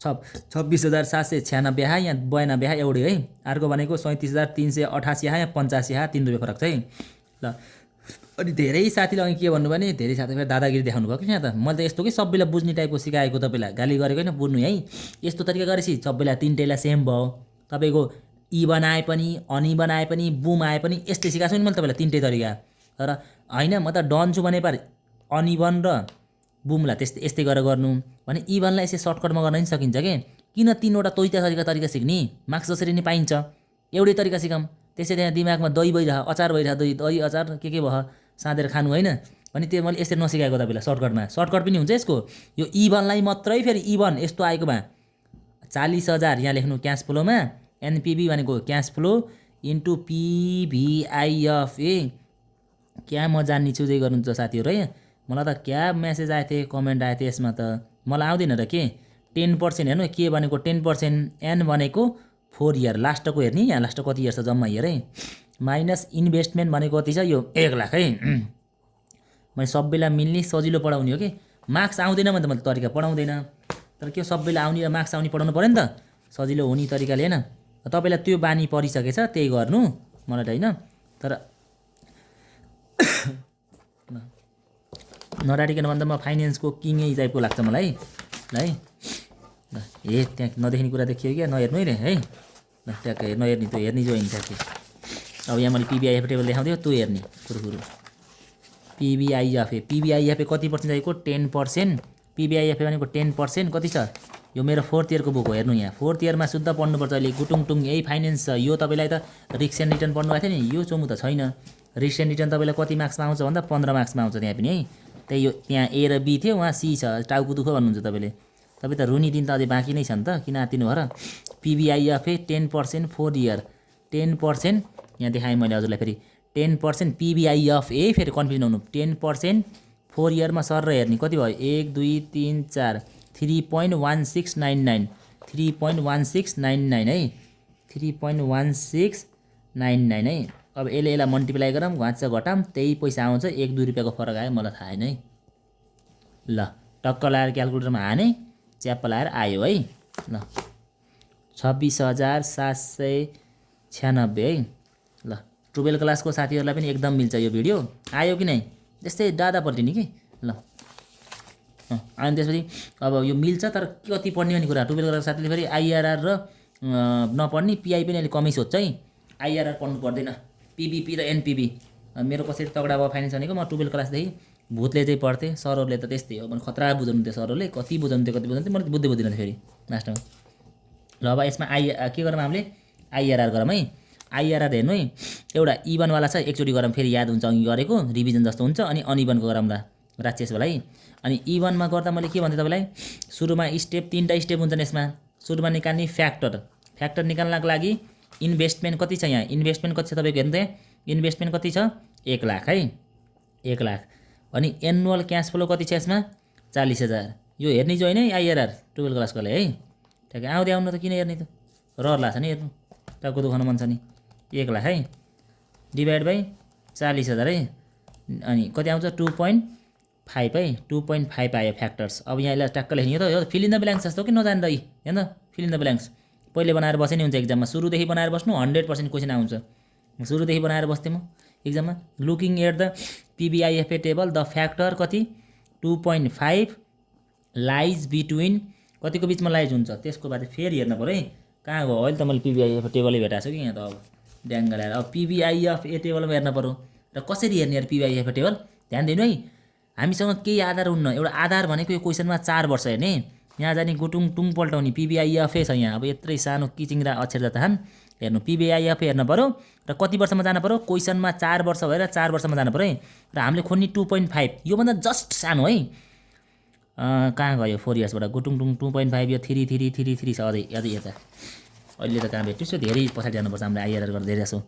26,796 यहाँ 92 एउटै है। अर्को भनेको 37,388 यहाँ 85 3 रुपियाँ फरक छ है। ल अनि धेरै साथीले अघि के भन्नु भने, धेरै साथीले दादागिरी देखाउनु भयो कि यहाँ त। मैले त यस्तो कि सबैलाई बुझ्ने टाइपको सिकाएको, तपाईँलाई गाली गरेको होइन, बुझ्नु है। यस्तो तरिका गरेपछि सबैलाई तिनटैलाई सेम भयो। तपाईँको ई बनाए पनि, अनि बनाए पनि, बुम आए पनि यस्तै सिकाएको छु नि मैले तपाईँलाई तिनटै तरिका। तर होइन म त डन छु भने पार अनि बन र बुमलाई यस्तै गरेर गर्नु भने इभनलाई यसै सर्टकटमा गर्न नि सकिन्छ कि। किन 3वटा तरिका सिक्ने, मार्क्स जसरी नै पाइन्छ एउटै तरिका सिकाऊँ। त्यसै त्यहाँ दिमागमा दही भइरह, अचार भइरह, दही अचार के भयो साँधेर खानु होइन भने त्यो मैले यसरी नसिकाएको तपाईँलाई। सर्टकट पनि हुन्छ यसको। यो इभनलाई मात्रै फेरि इभन यस्तो आएकोमा 40,000 यहाँ लेख्नु क्यास फ्लोमा, एनपिभी भनेको क्यास फ्लो इन्टु पिभिआइएफए। क्या म जान्ने छु जे गर्नुहुन्छ साथीहरू है। मलाई त क्या मेसेज आएको थियो, कमेन्ट आएको थियो, यसमा त मलाई आउँदैन र के। 10% हेर्नु के भनेको 10%, एन भनेको 4 इयर लास्टको हेर्ने, यहाँ लास्ट कति इयर छ जम्मा इयर है, माइनस इन्भेस्टमेन्ट भनेको कति छ, यो 1 लाख है। मैले सबैलाई मिल्ने सजिलो पढाउने हो कि। मार्क्स आउँदैन भने त मैले तरिका पढाउँदैन, तर के सबैलाई आउने र मार्क्स आउने पढाउनु पऱ्यो नि त, सजिलो हुने तरिकाले होइन। तपाईँलाई त्यो बानी परिसकेछ त्यही गर्नु, मलाई त होइन। तर नडाटिकन भन्दा म फाइनेन्सको किङै टाइपको लाग्छ मलाई ल है। ल हे त्यहाँ नदेख्ने कुरा देखियो क्या, नहेर्नु है है। ल ट्याक्कै नहेर्ने, त्यो हेर्ने जो होइन ट्याक्कै। अब यहाँ मैले पिबिआइएफ टेबल देखाउँथ्यो, त्यो हेर्ने कुरो पिबिआइएफए कति पर्सेन्ट चाहिएको, 10%। पिबिआइएफए भनेको 10% कति छ, यो मेरो 4th इयरको बुक हो। हेर्नु यहाँ 4th इयरमा शुद्ध पढ्नुपर्छ अहिले, गुटुङटुङ यही फाइनेन्स छ। यो तपाईँलाई त रिस्क एन्ड रिटर्न पढ्नु भएको थियो नि, यो चोमु त छैन। रिस्क एन्ड रिटर्न तपाईँलाई कति मार्क्समा आउँछ भन्दा 15 मार्क्समा आउँछ त्यहाँ पनि है। त्यही यो त्यहाँ ए र बी थियो, उहाँ सी छ, टाउको दुःख भन्नुहुन्छ तपाईँले। तपाईँ त रुनी दिन त अझै बाँकी नै छ नि त, किन आतिनु भएर। पिबिआइएफए 10% 4 इयर 10%, यहाँ देखाएँ मैले हजुरलाई फेरि 10% पिबिआइएफए, फेरि कन्फ्युजन हुनु 10% 4 इयरमा सर र हेर्ने कति भयो, 1 2 3 4 3.1699 3.1699 है, 3.1699 है। अब यसलाई मल्टिप्लाई गरौँ, घाँच्चा घटाम, त्यही पैसा आउँछ। 1-2 रुपियाँको फरक आयो, मलाई थाहा छैन है। ल टक्क लाएर क्यालकुलेटरमा हाने, च्याप्प लाएर आयो है। ल 26,796 है। ल 12 क्लासको साथीहरूलाई पनि एकदम मिल्छ यो भिडियो। आयो कि नै, त्यस्तै दादा पल्टिने कि। ल अनि त्यसपछि अब यो मिल्छ तर कति पढ्ने भन्ने कुरा 12 क्लास साथीले फेरि आइआरआर र नपढ्ने पिआई पनि अलिक कमै सोध्छ है। आइआरआर पढ्नु पर्दैन, पिबिपी र एनपिबी। मेरो कसरी तगडा भयो फाइनेन्स भनेको म 12 क्लासदेखि भूतले चाहिँ पढ्थेँ, सरहरूले त त्यस्तै हो, खतरा बुझाउनुहुन्थ्यो सरहरूले, कति बुझाउनुहुन्थ्यो मैले बुझ्दै बुझ्दिनँ फेरि लास्टमा। ल अब यसमा के गरौँ हामीले आइआरआर गरौँ है। आइआरआर हेर्नु है, एउटा इभनवाला छ, एकचोटि गरौँ फेरि याद हुन्छ अघि गरेको रिभिजन जस्तो हुन्छ। अनि अनइभनको गरौँला राक्षसवाला है। अनि इभनमा गर्दा मैले के भन्थेँ तपाईँलाई, सुरुमा स्टेप 3टा स्टेप हुन्छन् यसमा। सुरुमा निकाल्ने फ्याक्टर निकाल्नको लागि इन्भेस्टमेन्ट कति छ, यहाँ इन्भेस्टमेन्ट कति छ तपाईँको हेर्नु त, इन्भेस्टमेन्ट कति छ 1 लाख है, 1 लाख। अनि एनुअल क्यास फ्लो कति छ यसमा 40,000। यो हेर्ने जो होइन है आइआरआर 12 क्लासकोले है, ठ्याक्कै आउँदै आउनु त किन हेर्ने त, रहर लाग्छ नि हेर्नु, टाउको दुखाउन मन छ नि। 1 लाख है डिभाइड बाई 40,000 है, अनि कति आउँछ 2.5 है, 2.5 आयो फ्याक्टर्स। अब यहाँ यसलाई ट्याक्क लेख्ने त, यो फिल इन द ब्ल्याङ्क्स जस्तो कि नजान्दै हेर्न, फिल इन द ब्ल्याङ्क्स पहिले बनाएर बसे नि हुन्छ एक्जाममा, सुरुदेखि बनाएर बस्नु 100% क्वेसन आउँछ। सुरुदेखि बनाएर बस्थेँ म एक्जाममा। Looking at the PVIFA table, the factor कति 2.5 लाइज बिट्विन, कतिको बिचमा लाइज हुन्छ त्यसको बाद फेरि हेर्नु पऱ्यो है, कहाँ गयो अहिले त मैले पिबिआइएफए टेबलै भेटाएको छु कि यहाँ त। अब ड्याङ्ग ल्याएर अब पिबिआइएफए टेबलमा हेर्नु पऱ्यो र कसरी हेर्ने यार पिबिआइएफए टेबल, ध्यान दिनु है। हामीसँग केही आधार हुन्न, एउटा आधार भनेको यो क्वेसनमा 4 वर्ष हेर्ने, यहाँ जाने गुटुङ टुङ पल्टाउने, पिबिआइएफए छ यहाँ। अब यत्रै सानो किचिङ्रा अक्षर जतान हेर्नु, पिबिआइएफए हेर्नु पऱ्यो र कति वर्षमा जानु पऱ्यो, क्वेसनमा 4 वर्ष भएर 4 वर्षमा जानु पऱ्यो है। र हामीले खोज्ने 2.5, योभन्दा जस्ट सानो है। कहाँ गयो 4 इयर्सबाट गुटुङ टुङ 2.5, यो 3 छ अझै यता। अहिले त कहाँ भेट्छु, धेरै पछाडि जानुपर्छ हामीले आइआरआर गरेर धेरै जसो।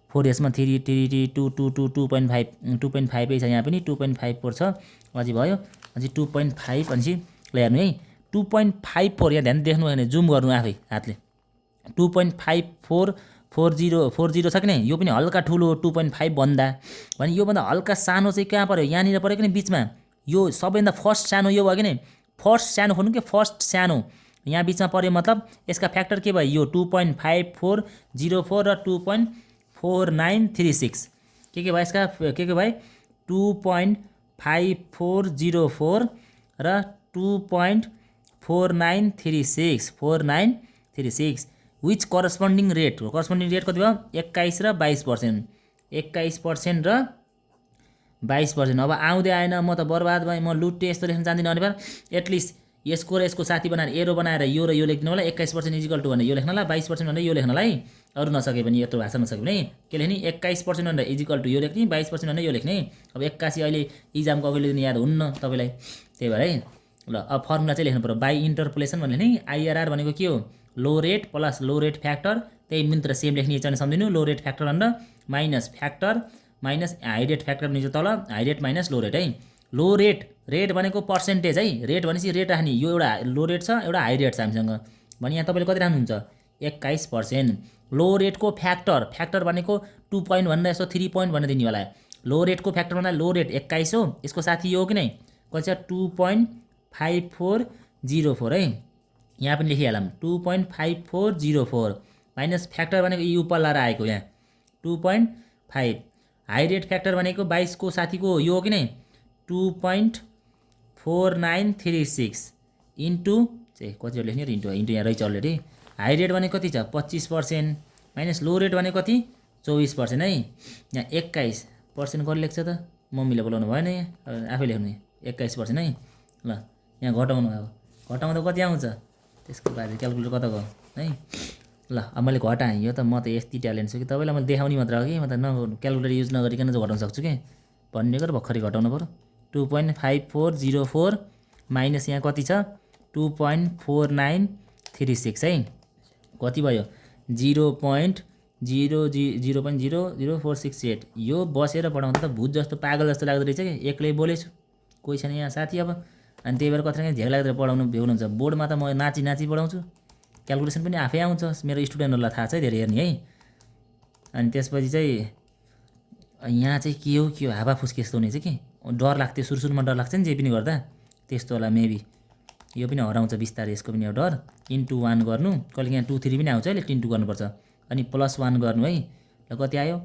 4 इयर्समा 3 2.5 छ, यहाँ पनि 2.54 छ, अझै भयो अझै 2.5। अनि ल हेर्नु है 2.54, यहाँ ध्यान देख्नु भने जुम गर्नु आफै हातले, 2.5440 छ कि नै, यो पनि हल्का ठुलो 2.5 भन्दा, भने योभन्दा हल्का सानो चाहिँ कहाँ पऱ्यो, यहाँनिर पऱ्यो कि नै बिचमा। यो सबैभन्दा फर्स्ट सानो यो भयो कि नै, फर्स्ट सानो खोज्नु कि फर्स्ट सानो यहाँ बिचमा पऱ्यो, मतलब यसका फ्याक्टर के भयो, यो 2.5404 र 2.4936 के भयो यसका के भयो 2.5404 र 2.4936 विच करस्पोन्डिङ रेट कति भयो 21 र 22%, 21% र 22%। अब आउँदै आएन, म त बर्बाद भएँ, म लुट्टेँ, यस्तो लेख्न जान्दिनँ भने एटलिस्ट यसको र यसको साथी बनाएर एरो बनाएर यो र यो लेख्नु होला, 21% इजिकल टु भनेर यो लेख्नलाई, 22% भनेर यो लेख्नलाई। अरू नसके पनि यत्रो भाषा नसके पनि के लेख्ने, 21% भनेर इजिकल टु यो लेख्ने, 22% भनेर यो लेख्ने। अब 81 अहिले इक्जामको अघिल्लो दिन याद हुन्न तपाईँलाई, त्यही भएर है। ल अब फर्मुला चाहिँ लेख्नु पऱ्यो, बाई इन्टरपोलेसन भन्ने नि। आइआरआर भनेको के हो, लो rate plus low rate factor, त्यही मिन्त्र सेम लेख्ने एकजना सम्झिनु, लो रेट फ्याक्टर भनेर minus factor minus high rate factor भनेको तल, high rate minus low rate है। लो रेट भनेको पर्सेन्टेज है, रेट भनेपछि रेट राख्ने, यो एउटा लो रेट छ एउटा हाई रेट छ हामीसँग भने यहाँ तपाईँले कति राख्नुहुन्छ 21%। लो रेटको फ्याक्टर भनेको 2 पोइन्ट भनेर यसो 3 पोइन्ट भनेर दिने होला। लो रेटको फ्याक्टर भन्दा लो रेट 21 हो, यसको साथी यो हो कि नै कति छ 2.5404 है, यहाँ पनि लेखिहालौँ 2.5404 माइनस फ्याक्टर भनेको यी उपल्ला आएको यहाँ 2.5। हाई रेट फ्याक्टर भनेको 22 को साथीको यो हो कि नै 2.4936 इन्टु चाहिँ कति लेख्ने र इन्टु यहाँ रहेछ अलरेडी। हाई रेट भनेको कति छ 25% माइनस लो रेट भनेको कति 24% है। यहाँ 21% कति लेख्छ त, मम्मीले बोलाउनु भएन, यहाँ आफै लेख्नु 21% है। ल यहाँ घटाउनु, अब घटाउँदा कति आउँछ, त्यसको बाद क्यालकुलेटर कता गयो है। ल अब मैले घटाएँ, यो त म त यति ट्यालेन्ट छु कि तपाईँलाई मैले देखाउने मात्र हो कि, म त क्यालकुलेटर युज नगरिकन चाहिँ घटाउन सक्छु कि, भन्ने गरेर भर्खरै घटाउनु पऱ्यो। 2.5404 माइनस यहाँ कति छ 2.4936 है, कति भयो 0.00468। यो बसेर पढाउँदा त भूत जस्तो पागल जस्तो लाग्दो रहेछ कि, एक्लै बोलेछु कोही छैन यहाँ साथी अब, अनि त्यही भएर कतिलाई झ्याक लाग्दो पढाउनु भ्याउनुहुन्छ। बोर्डमा त म नाची पढाउँछु, क्यालकुलेसन पनि आफै आउँछ, मेरो स्टुडेन्टहरूलाई थाहा छ धेरै हेर्ने है। अनि त्यसपछि चाहिँ यहाँ चाहिँ के हो हावा फुस्के यस्तो हुने चाहिँ कि डर लाग्थ्यो, सुरुमा डर लाग्छ नि जे पनि गर्दा, त्यस्तो होला मेबी। यो पनि हराउँछ बिस्तारै, यसको पनि एउटा डर। इन्टु 1 गर्नु, कहिले यहाँ 2 3 पनि आउँछ है, इन्टु गर्नुपर्छ, अनि प्लस 1 गर्नु है। ल कति आयो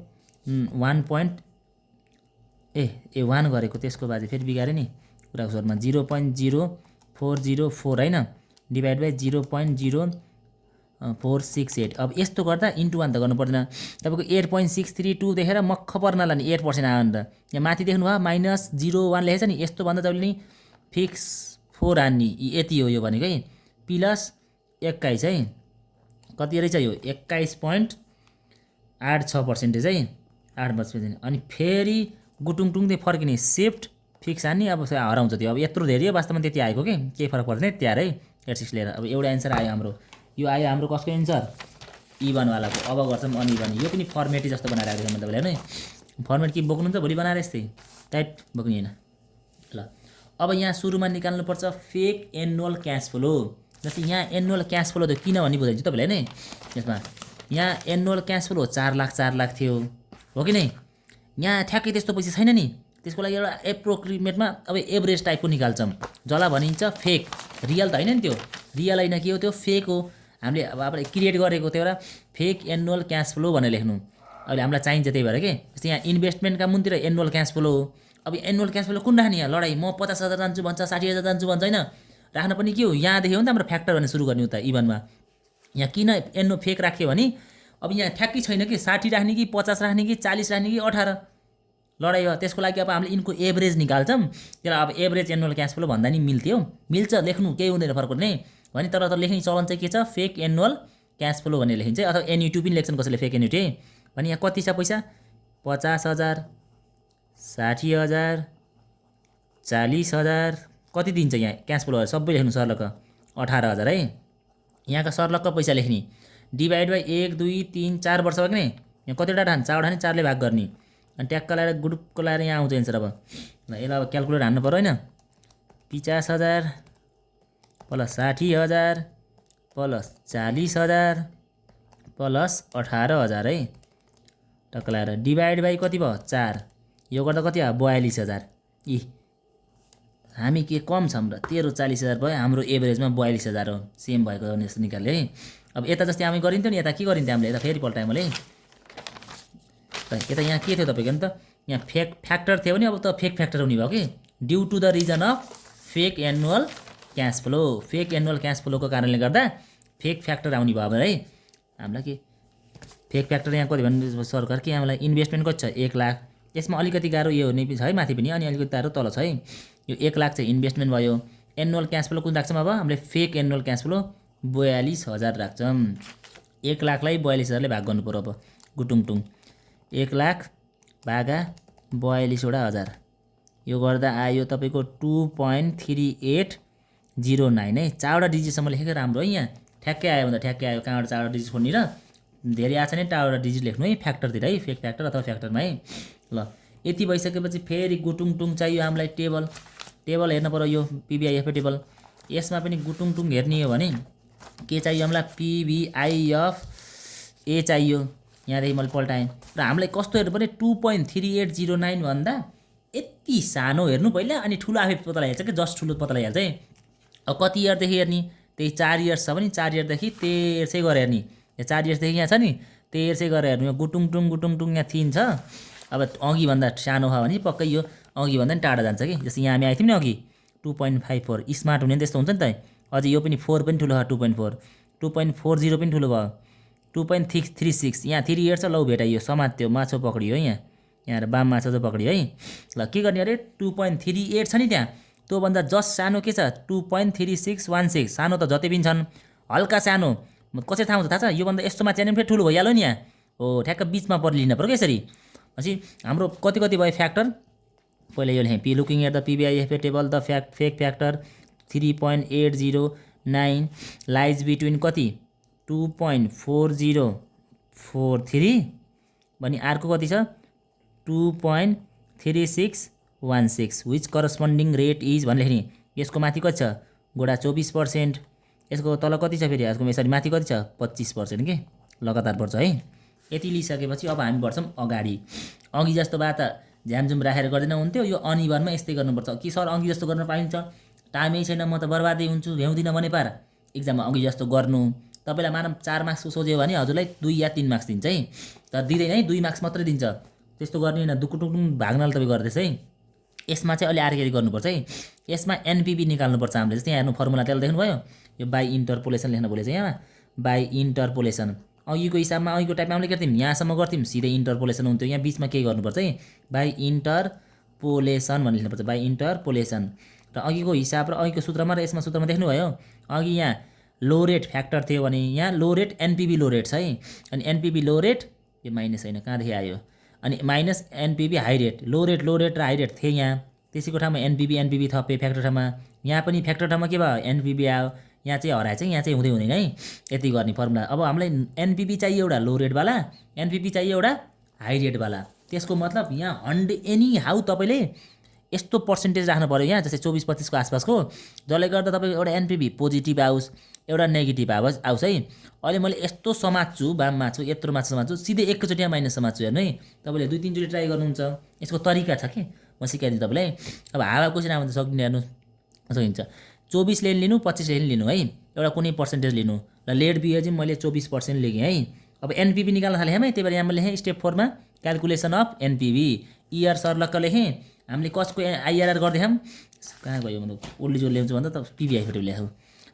1 गरेको, त्यसको बाजे फेरि बिगाऱ्यो नि कुराको सुरुमा 0.0404 हैन डिभाइड बाई 0.0468। अब यस्तो गर्दा इन्टु 1 त गर्नु पर्दैन। तपाईँको 8.632 देखेर मक्ख पर्नला नि 8% आयो नि त। यहाँ माथि देख्नुभयो -0.1 लेखेछ नि, यस्तो भन्दा तपाईँले नि फिक्स 4 हान्ने यति हो यो भनेको है। प्लस 21 है, कति रहेछ यो 21.86% है, 8%। अनि फेरि गुटुङटुङ चाहिँ फर्किने सिफ्ट फिक्स हान्ने, अब हराउँछ त्यो। अब यत्रो धेरै हो वास्तवमा, त्यति आएको के केही फरक पर्दैन तयार है 86 लिएर। अब एउटा एन्सर आयो हाम्रो, यो आयो हाम्रो कसको एन्सर इभनवालाको। अब गर्छौँ अनइभन, यो पनि फर्मेटै जस्तो बनाएर आएको छ म तपाईँलाई नै। फर्मेट के बोक्नुहुन्छ भोलि बनाएर यस्तै टाइप बोक्ने होइन ल। अब यहाँ सुरुमा निकाल्नुपर्छ फेक एनुअल क्यास फ्लो। जस्तै यहाँ एनुअल क्यास फ्लो त किन भन्ने बुझाइदिन्छु तपाईँलाई नै। यसमा यहाँ एनुअल क्यास फ्लो 4 लाख थियो हो कि नै। यहाँ ठ्याक्कै त्यस्तो पैसा छैन नि, त्यसको लागि एउटा एप्रोक्रिमेटमा अब एभरेज टाइपको निकाल्छौँ, जसलाई भनिन्छ फेक। रियल त होइन नि त्यो, रियल होइन के हो त्यो फेक हो। हामीले अब क्रिएट गरेको त्यो एउटा फेक एनुअल क्यास फ्लो भनेर लेख्नु अहिले हामीलाई चाहिन्छ। त्यही भएर के जस्तै यहाँ इन्भेस्टमेन्टका मुनतिर एनुअल क्यास फ्लो हो। अब एनुअल क्यास फ्लो कुन राख्ने यहाँ लडाइँ, म 50,000 जान्छु भन्छ, 60,000 जान्छु भन्छ होइन। राख्न पनि के हो यहाँ देख्यो भने त हाम्रो फ्याक्टर भने सुरु गर्ने उता इभनमा। यहाँ किन फेक राख्यो भने अब यहाँ ठ्याक्कै छैन कि 60 राख्ने कि 50 राख्ने कि 40 राख्ने कि 18 लडाइँ हो। त्यसको लागि अब हामीले यिनको एभरेज निकाल्छौँ। त्यसलाई अब एभरेज एनुअल क्यास फ्लो भन्दा नि मिल्थ्यो, मिल्छ लेख्नु केही हुँदैन फरक पर्ने भने। तर लेख्ने चलन चाहिँ के छ फेक एनुअल क्यास फ्लो भनेर लेखिन्छ। अथवा एन्युटी पनि लेख्छन् कसैले फेक एन्युटी भने। यहाँ कति छ पैसा 50,000 60,000 40,000 कति दिन्छ यहाँ क्यास फ्लो सबै लेख्नु सर्लक्क 18,000 है। यहाँका सर्लक्क पैसा लेख्ने डिभाइड बाई 1 2 3 4 वर्ष भयो कि नै। यहाँ कतिवटा ठान 4 ठाने 4 ले भाग गर्ने अनि ट्याक्क लगाएर गुडुक्क लगाएर यहाँ आउँछ एन्सर। अब यसलाई अब क्यालकुलेटर हान्नु पर्यो होइन। 50,000 प्लस 60,000 प्लस 40,000 प्लस 18,000 है, टक्क लगाएर डिभाइड बाई कति भयो 4। यो गर्दा कति भयो 42,000। यी हामी के कम छौँ र 40,000 भयो, हाम्रो एभरेजमा 42,000 हो। सेम भएको जस्तो निकाल्यो है। अब यता जस्तै हामी गरिन्थ्यो नि, यता के गरिन्थ्यो हामीले, यता फेरि पल्टायौँ मैले। यता यहाँ के थियो तपाईँको नि त यहाँ फ्याक्टर थियो भने अब त फेक फ्याक्टर हुने भयो कि due to the reason of fake annual cash flow. Fake annual cash फ्लोको कारणले गर्दा फेक फ्याक्टर आउने भयो है हामीलाई। के फेक फ्याक्टर यहाँ कति भन्नु सरकार के हामीलाई इन्भेस्टमेन्ट कति छ 1 लाख। यसमा अलिकति गाह्रो यो हुने छ है माथि पनि, अनि अलिकति गाह्रो तल छ है। यो 1 लाख चाहिँ इन्भेस्टमेन्ट भयो। एनुअल क्यास फ्लो कुन राख्छौँ अब हामीले फेक एनुअल क्यास फ्लो 42,000 राख्छौँ। 1 लाखलाई 42,000ले भाग गर्नु पर्यो। अब गुटुङटुङ 1 लाख भागा 42,000 यो गर्दा आयो तपाईँको 2.3809 है। 4वटा डिजिटसम्म लेखेको राम्रो है। यहाँ ठ्याक्कै आयो भन्दा ठ्याक्कै आयो। कहाँबाट 4वटा डिजिट खोल्ने र धेरै आएको छ भने 4वटा डिजिट लेख्नु है फ्याक्टरतिर है, फेक फ्याक्टर अथवा फ्याक्टरमा है। ल यति भइसकेपछि फेरि गुटुङटुङ चाहियो हामीलाई टेबल। टेबल हेर्नु पर्यो यो पिबिआइएफ टेबल। यसमा पनि गुटुङटुङ हेर्ने हो भने के चाहियो हामीलाई पिबिआइएफ ए चाहियो। यहाँदेखि मैले पल्टाएँ र हामीलाई कस्तो हेर्नु पर्ने 2.3809 भन्दा यति सानो हेर्नु पहिला, अनि ठुलो आफै पत्ता लगाइहाल्छ कि जस्ट ठुलो पत्ता लगाइहाल्छ है। अब कति इयरदेखि हेर्ने, त्यही 4 इयर्स छ भने 4 इयरदेखि 13 गरेर हेर्ने। यो 4 इयर्सदेखि यहाँ छ नि 13 गरेर हेर्नु। यो गुटुङटुङ यहाँ 3 छ। अब अघि भन्दा सानो हो भने पक्कै यो अघि भन्दा नि टाढा जान्छ कि। जस्तै यहाँ हामी आइथ्यौँ नि अघि 2.54 स्मार्ट हुने त्यस्तो हुन्छ नि त। अझै यो पनि 4 पनि ठुलो भयो 2.4, 2.40 पनि ठुलो भयो 2.36। यहाँ 3 इयर्स लौ भेटाइयो समात्यो माछो पक्रियो है। यहाँ बाम माछा चाहिँ पक्रियो है। ल के गर्ने अरे 2.38 छ नि त्यहाँ, त्योभन्दा जस्ट सानो के छ 2.3616। सानो त जति पनि छन्, हल्का सानो कसरी थाहा हुन्छ थाहा छ, योभन्दा यस्तोमा चाहिँ फेरि ठुलो भइहाल्यो नि यहाँ हो। ठ्याक्क बिचमा परिलिन पर्यो यसरी। पछि हाम्रो कति भयो फ्याक्टर पहिला यो लेखेँ। Looking at the PVIF table the fake factor 3.809 lies between कति 2.4043 भने अर्को कति छ 2.3616 विच करस्पोन्डिङ रेट इज भनेर लेख्ने। यसको माथि कति छ गोडा 24%, यसको तल कति छ फेरि यसको यसरी माथि कति छ 25% के लगातार बढ्छ है। यति लिइसकेपछि अब हामी बढ्छौँ अगाडि। अघि जस्तो भए त झ्यामझुम राखेर गर्दैन हुन्थ्यो, यो अनिभरमा यस्तै गर्नुपर्छ कि सर अघि जस्तो गर्न पाइन्छ, टाइमै छैन म त बर्बादै हुन्छु भ्याउँदिनँ भने पार इक्जाममा अघि जस्तो गर्नु। तपाईँलाई मानव 4 मार्क्सको सोच्यो भने हजुरलाई 2 या 3 मार्क्स दिन्छ है, तर दिँदैन है 2 मार्क्स मात्रै दिन्छ। त्यस्तो गर्ने होइन, दुकुटुकुङ भाग्नलाई तपाईँ गर्दैछ है। यसमा चाहिँ अलि अर्कै गर्नुपर्छ है। यसमा एनपिभी निकाल्नुपर्छ हामीले। जस्तै यहाँ हेर्नु फर्मुला त्यसले देख्नुभयो, यो बाई इन्टरपोलेसन लेख्न बोलेछ यहाँ, बाई इन्टरपोलेसन। अघिको हिसाबमा अघिको टाइपमा हामीले के गर्थ्यौँ, यहाँसम्म गर्थ्यौँ सिधै इन्टरपोलेसन हुन्थ्यो। यहाँ बिचमा के गर्नुपर्छ है, बाई इन्टरपोलेसन भनेर लेख्नुपर्छ, बाई इन्टरपोलेसन। र अघिको हिसाब र अघिको सूत्रमा र यसमा सूत्रमा देख्नुभयो, अघि यहाँ लो रेट फ्याक्टर थियो भने यहाँ लो रेट एनपिभी लो रेट छ है। अनि एनपिभी लो रेट यो माइनस होइन कहाँदेखि आयो, अनि माइनस एनपिभी हाई रेट, लो रेट र हाई रेट थिए यहाँ। त्यसैको ठाउँमा एनपिभी थपे फ्याक्टर ठाउँमा, यहाँ पनि फ्याक्टर ठाउँमा के भयो एनपिभी आयो। यहाँ चाहिँ हराएछ, यहाँ चाहिँ हुँदै हुँदैन है। यति गर्ने फर्मुला। अब हामीलाई एनपिभी चाहियो एउटा लो रेटवाला, एनपिभी चाहियो एउटा हाई रेटवाला। त्यसको मतलब यहाँ एनी हाउ तपाईँले यस्तो पर्सेन्टेज राख्नु पऱ्यो यहाँ, जस्तै 24-25 आसपासको, जसले गर्दा तपाईँको एउटा एनपिभी पोजिटिभ आओस्, एउटा नेगेटिभ आओस् है। अहिले मैले यस्तो समात्छु, बाम माछु, यत्रो माछु समात्छु, सिधै एकैचोटिमा माइनस समात्छु हेर्नु है। तपाईँले 2-3 चोटि ट्राई गर्नुहुन्छ, यसको तरिका छ कि म सिकाइदिन्छु तपाईँलाई। अब हावा क्वेसन आउनु त सक्दिनँ हेर्नु, सकिन्छ। 24 लेन लिनु, 25 लेन लिनु है, एउटा कुनै पर्सेन्टेज लिनु। र लेट बिहे चाहिँ मैले 24% लेखेँ है। अब एनपिभी निकाल्न थालेँ है, त्यही भएर यहाँ मैले लेखेँ स्टेप 4 मा क्यालकुलेसन अफ एनपिभी। इआर सर्लक्क लेखेँ, हामीले कसको आइआरआर गर्दैछौँ, कहाँ गयो भन्नु ओल्ड जो ल्याउँछु भन्दा त पिभिआई फोटो ल्याएको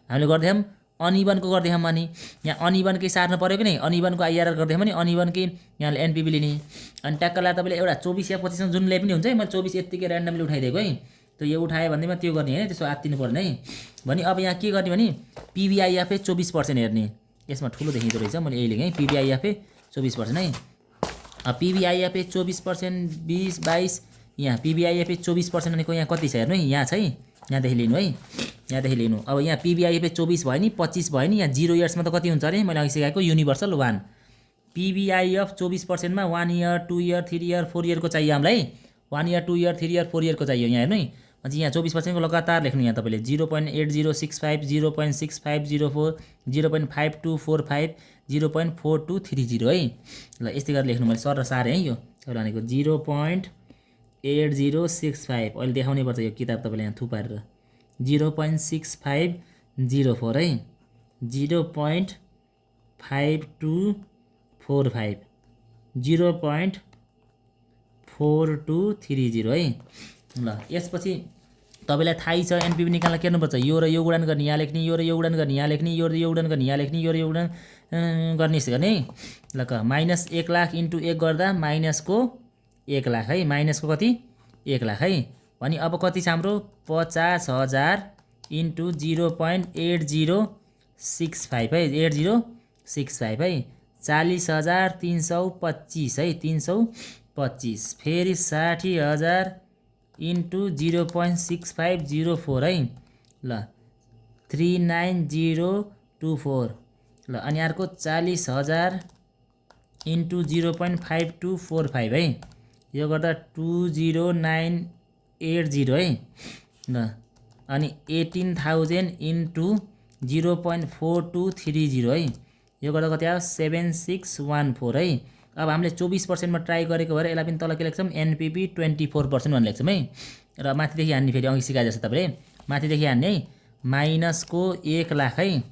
हामीले गर्दैछौँ, अनइभनको गर्दैछौँ। अनि यहाँ अनइभनकै सार्नु पऱ्यो कि नै, अनइभनको आइआरआर गर्दैछौँ भने अनइभनकै यहाँले एनपिभी लिने। अनि ट्याक्कलाई तपाईँले एउटा 24 या 25 जुन ल्याए पनि हुन्छ है, मैले 24 यत्तिकै ऱ्यान्डमली उठाइदिएको है। त यो उठायो भन्दैमा त्यो गर्ने है, त्यसो आत्तिनु पर्ने है। भने अब यहाँ के गर्ने भने पिभिआइएफए 24% हेर्ने, यसमा ठुलो देखिँदो रहेछ, मैले यही लेखेँ पिभिआइएफए 24% है। पिभिआइएफए 24%, 20, 22, यहाँ पिभिआइएफए 24% भनेको यहाँ कति छ हेर्नु है, यहाँ छ है, यहाँदेखि लिनु है, यहाँदेखि लिनु। अब यहाँ पिभिआइएफए 24 भयो नि, 25 भयो नि, यहाँ 0 इयर्समा त कति हुन्छ अरे, मैले अघि सिकाएको युनिभर्सल 1। पिभिआइएफ 24% मा 1 इयर, 2 इयर, 3 इयर, 4 इयरको चाहियो हामीलाई। 1 इयर, 2 इयर, 3 इयर, 4 इयरको चाहियो यहाँ हेर्नु है। अझ यहाँ 24% को लगातार लेख्नु यहाँ तपाईँले 0.8065, 0.6504, 0.5245, 0.4230 है। ल यस्तै गरेर लेख्नु, मैले सर र सारेँ है। यो भनेको 0.8065, अहिले देखाउनै पर्छ यो किताब तपाईँले यहाँ थुपारेर, 0.6504 है, 0.5245, 0.4230 है। ल यसपछि तपाईँलाई थाहै छ एनपिभी निकाल्न के गर्नुपर्छ, यो र यो गुणन गर्ने यहाँ लेख्ने, यो र यो गुणन गर्ने यहाँ लेख्ने, यो र यो गुणन गर्ने यहाँ लेख्ने, यो र यो गुणन गर्ने यसो गर्ने है। ल माइनस 1 लाख इन्टु 1 गर्दा माइनसको 1 लाख है, माइनसको कति 1 लाख है। भने अब कति छ हाम्रो 50,000 इन्टु 0.8065 है, 8065 है, 40,325 है, 325, फेरि 60,000 इन्टु 0.6504 है। ल 39024। ल अनि अर्को 40,000 इन्टु 0.5245 है, यो गर्दा 20980 है। ल अनि 18,000 इन्टु 0.4230 है, यो गर्दा कति आयो 7614 है। अब हामीले 24% मा ट्राई गरेको भएर यसलाई पनि तल के लेख्छौँ एनपिभी 24% भनेर लेख्छौँ है। र माथिदेखि हान्ने, फेरि अघि सिकाए जस्तो तपाईँले माथिदेखि हान्ने है, माइनसको 1 लाख है,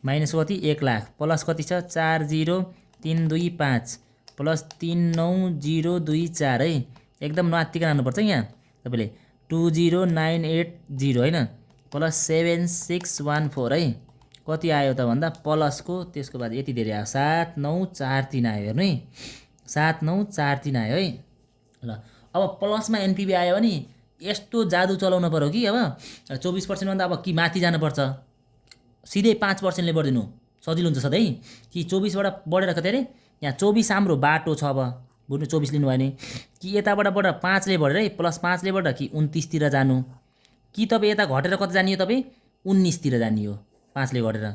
माइनसको कति 1 लाख, प्लस कति छ 40325 प्लस 39024 है। एकदम नआत्तिकन हान्नुपर्छ यहाँ तपाईँले 20980 होइन, प्लस 7614 है। कति आयो त भन्दा प्लसको त्यसको बाद यति धेरै आयो 7943 आयो हेर्नु है, 7943 आयो है। ल अब प्लसमा एनपिभी आयो भने यस्तो जादु चलाउनु पर्यो कि अब 24% भन्दा अब कि माथि जानुपर्छ, सिधै 5%ले बढिदिनु सजिलो हुन्छ सधैँ। कि 24 बाट बढेर कति अरे यहाँ 24 हाम्रो बाटो छ, अब बुझ्नु 24 लिनुभयो भने कि यताबाट बढेर 5 ले बढेर है, प्लस 5 ले बढेर कि 29 तिर जानु, कि तपाईँ यता घटेर कता जाने हो, तपाईँ 19 तिर जाने हो 5 ले घटेर।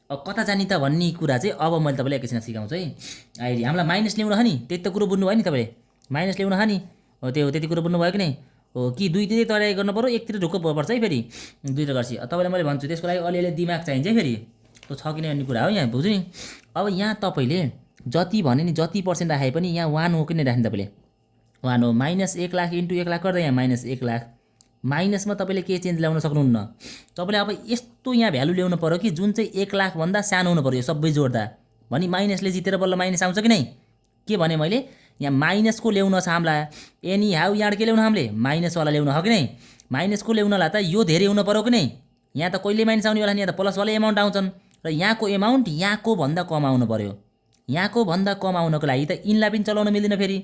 अब कता जाने त भन्ने कुरा चाहिँ अब मैले तपाईँलाई एकैछिन सिकाउँछु है। अहिले हामीलाई माइनस ल्याउनु हो नि, त्यति त कुरो बुझ्नुभयो नि तपाईँले, माइनस ल्याउनु हो नि, हो त्यो त्यति कुरो बुझ्नुभयो कि नै हो, कि दुईतिरै तयारी गर्नु पऱ्यो, एकतिर ढुक्क पर्छ है। फेरि दुईवटा गर्छ तपाईँलाई मैले भन्छु, त्यसको लागि अलिअलि दिमाग चाहिन्छ है, फेरि त्यो छ कि नै भन्ने कुरा हो यहाँ बुझ्नु नि। अब यहाँ तपाईँले जति भने नि जति पर्सेन्ट राखे पनि यहाँ 1 हो कि नै राख्ने, तपाईँले 1 हो। माइनस 1 लाख इन्टु 1 लाख गर्दा यहाँ माइनस 1 लाख, माइनसमा तपाईँले के चेन्ज ल्याउन सक्नुहुन्न। तपाईँले अब यस्तो यहाँ भ्यालु ल्याउनु पऱ्यो कि जुन चाहिँ 1 लाखभन्दा सानो हुनु पऱ्यो सबै जोड्दा, भने माइनसले जितेर बल्ल माइनस आउँछ कि नै। के भने मैले यहाँ माइनसको ल्याउन छ हामीलाई एनी हाउ यहाँ के ल्याउनु हामीले माइनसवाला ल्याउनु हो कि नै माइनसको ल्याउनलाई त यो धेरै हुन पर्यो कि नै यहाँ त कहिले माइनस आउने होला नि यहाँ त प्लसवाला एमाउन्ट आउँछन् र यहाँको एमाउन्ट यहाँको भन्दा कम आउनु पर्यो यहाँको भन्दा कम आउनको लागि त यिनलाई पनि चलाउन मिल्दैन फेरि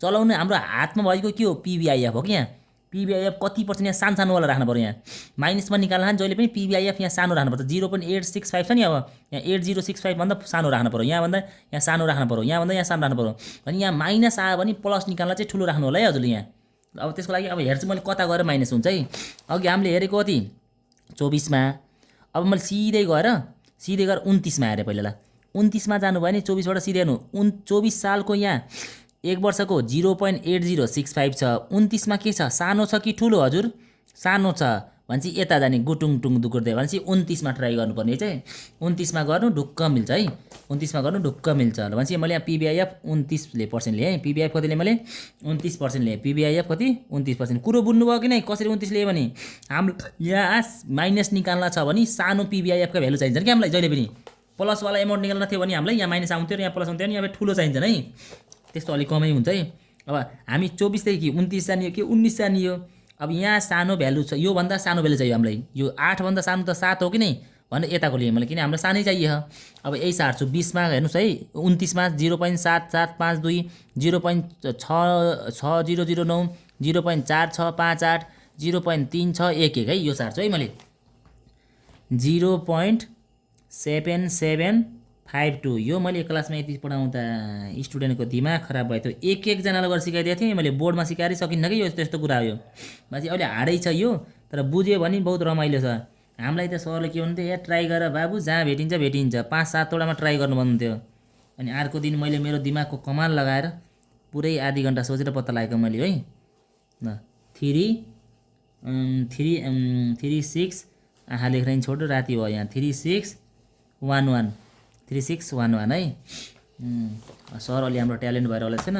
चलाउनु हाम्रो हातमा भएको के हो पिबिआइएफ हो कि यहाँ पिबिआइएफ कति पर्सेन्ट यहाँ सानो सानोवाला राख्नु पर्यो यहाँ माइनसमा निकाल्न जहिले पनि पिबिआइएफ यहाँ सानो राख्नुपर्छ 0.865 छ नि अब यहाँ 8065 भन्दा सानो राख्नु पर्यो यहाँभन्दा यहाँ सानो राख्नु पर्यो यहाँभन्दा यहाँ सानो राख्नु पर्यो अनि यहाँ माइनस आयो भने प्लस निकाल्न चाहिँ ठुलो राख्नु होला है हजुरले यहाँ अब त्यसको लागि अब हेर्छु मैले कता गएर माइनस हुन्छ है अघि हामीले हेरेको कति 24 मा अब मैले सिधै गएर 29 मा हेरेँ पहिला ल 29 मा जानुभयो भने 24 बाट सिधै हेर्नु 24 सालको यहाँ एक वर्षको 0.8065 छ 29 मा के छ सानो छ कि ठुलो हजुर सानो छ भनेपछि यता जाने गुटुङ टुङ दुकुर्दै भनेपछि 29 मा ट्राई गर्नुपर्ने चाहिँ 29 मा गर्नु ढुक्क मिल्छ है 29 मा गर्नु ढुक्क मिल्छ ल भनेपछि मैले यहाँ पिबिआइएफ 29% लिए है पिबिआइएफ कतिले मैले 29% लिए पिबिआइएफ कति 29% कुरो बुझ्नुभयो कि नै कसरी 29 लिए भने हाम्रो यहाँ माइनस निकाल्न छ भने सानो पिबिआइएफ का भ्यालु चाहिन्छ कि हामीलाई जहिले पनि प्लसवाला एमाउन्ट निकाल्न थियो भने हामीलाई यहाँ माइनस आउँथ्यो र यहाँ प्लस आउँथ्यो नि यहाँ ठुलो चाहिन्छ है त्यस्तो अलिक कमै हुन्छ है अब हामी 24 देखि 29 जानियो कि 19 जानियो अब यहाँ सानो भ्यालु छ यो भन्दा सानो भ्यालु चाहियो हामीलाई यो 8 भन्दा सानो त 7 हो कि नै भने यताको लिए मैले किन हाम्रो सानै चाहियो अब यही सार्छु 20 मा हेर्नुस् है 29 मा 0.7752 0.6009 0.4658 0.3611 है यो सार्छु है मैले 0.7752 यो मैले क्लासमा यति पढाउँदा स्टुडेन्टको दिमाग खराब भयो थियो एक जनालाई गरेर सिकाइदिएको थिएँ मैले बोर्डमा सिकाएर सकिन्न कि यो त्यस्तो कुरा हो यो माथि अहिले हार्डै छ यो तर बुझ्यो भने बहुत रमाइलो छ हामीलाई त सरले के भन्थ्यो या ट्राई गर बाबु जहाँ भेटिन्छ भेटिन्छ 5-7 वटामा ट्राई गर्नु भन्नुहुन्थ्यो अनि अर्को दिन मैले मेरो दिमागको कमाल लगाएर पुरै आधी घण्टा सोचेर पत्ता लागेको मैले है ल 36 आहा लेख्न छोड्यो राति भयो यहाँ 3611 3611 है सर अलि हाम्रो ट्यालेन्ट भएर होला छैन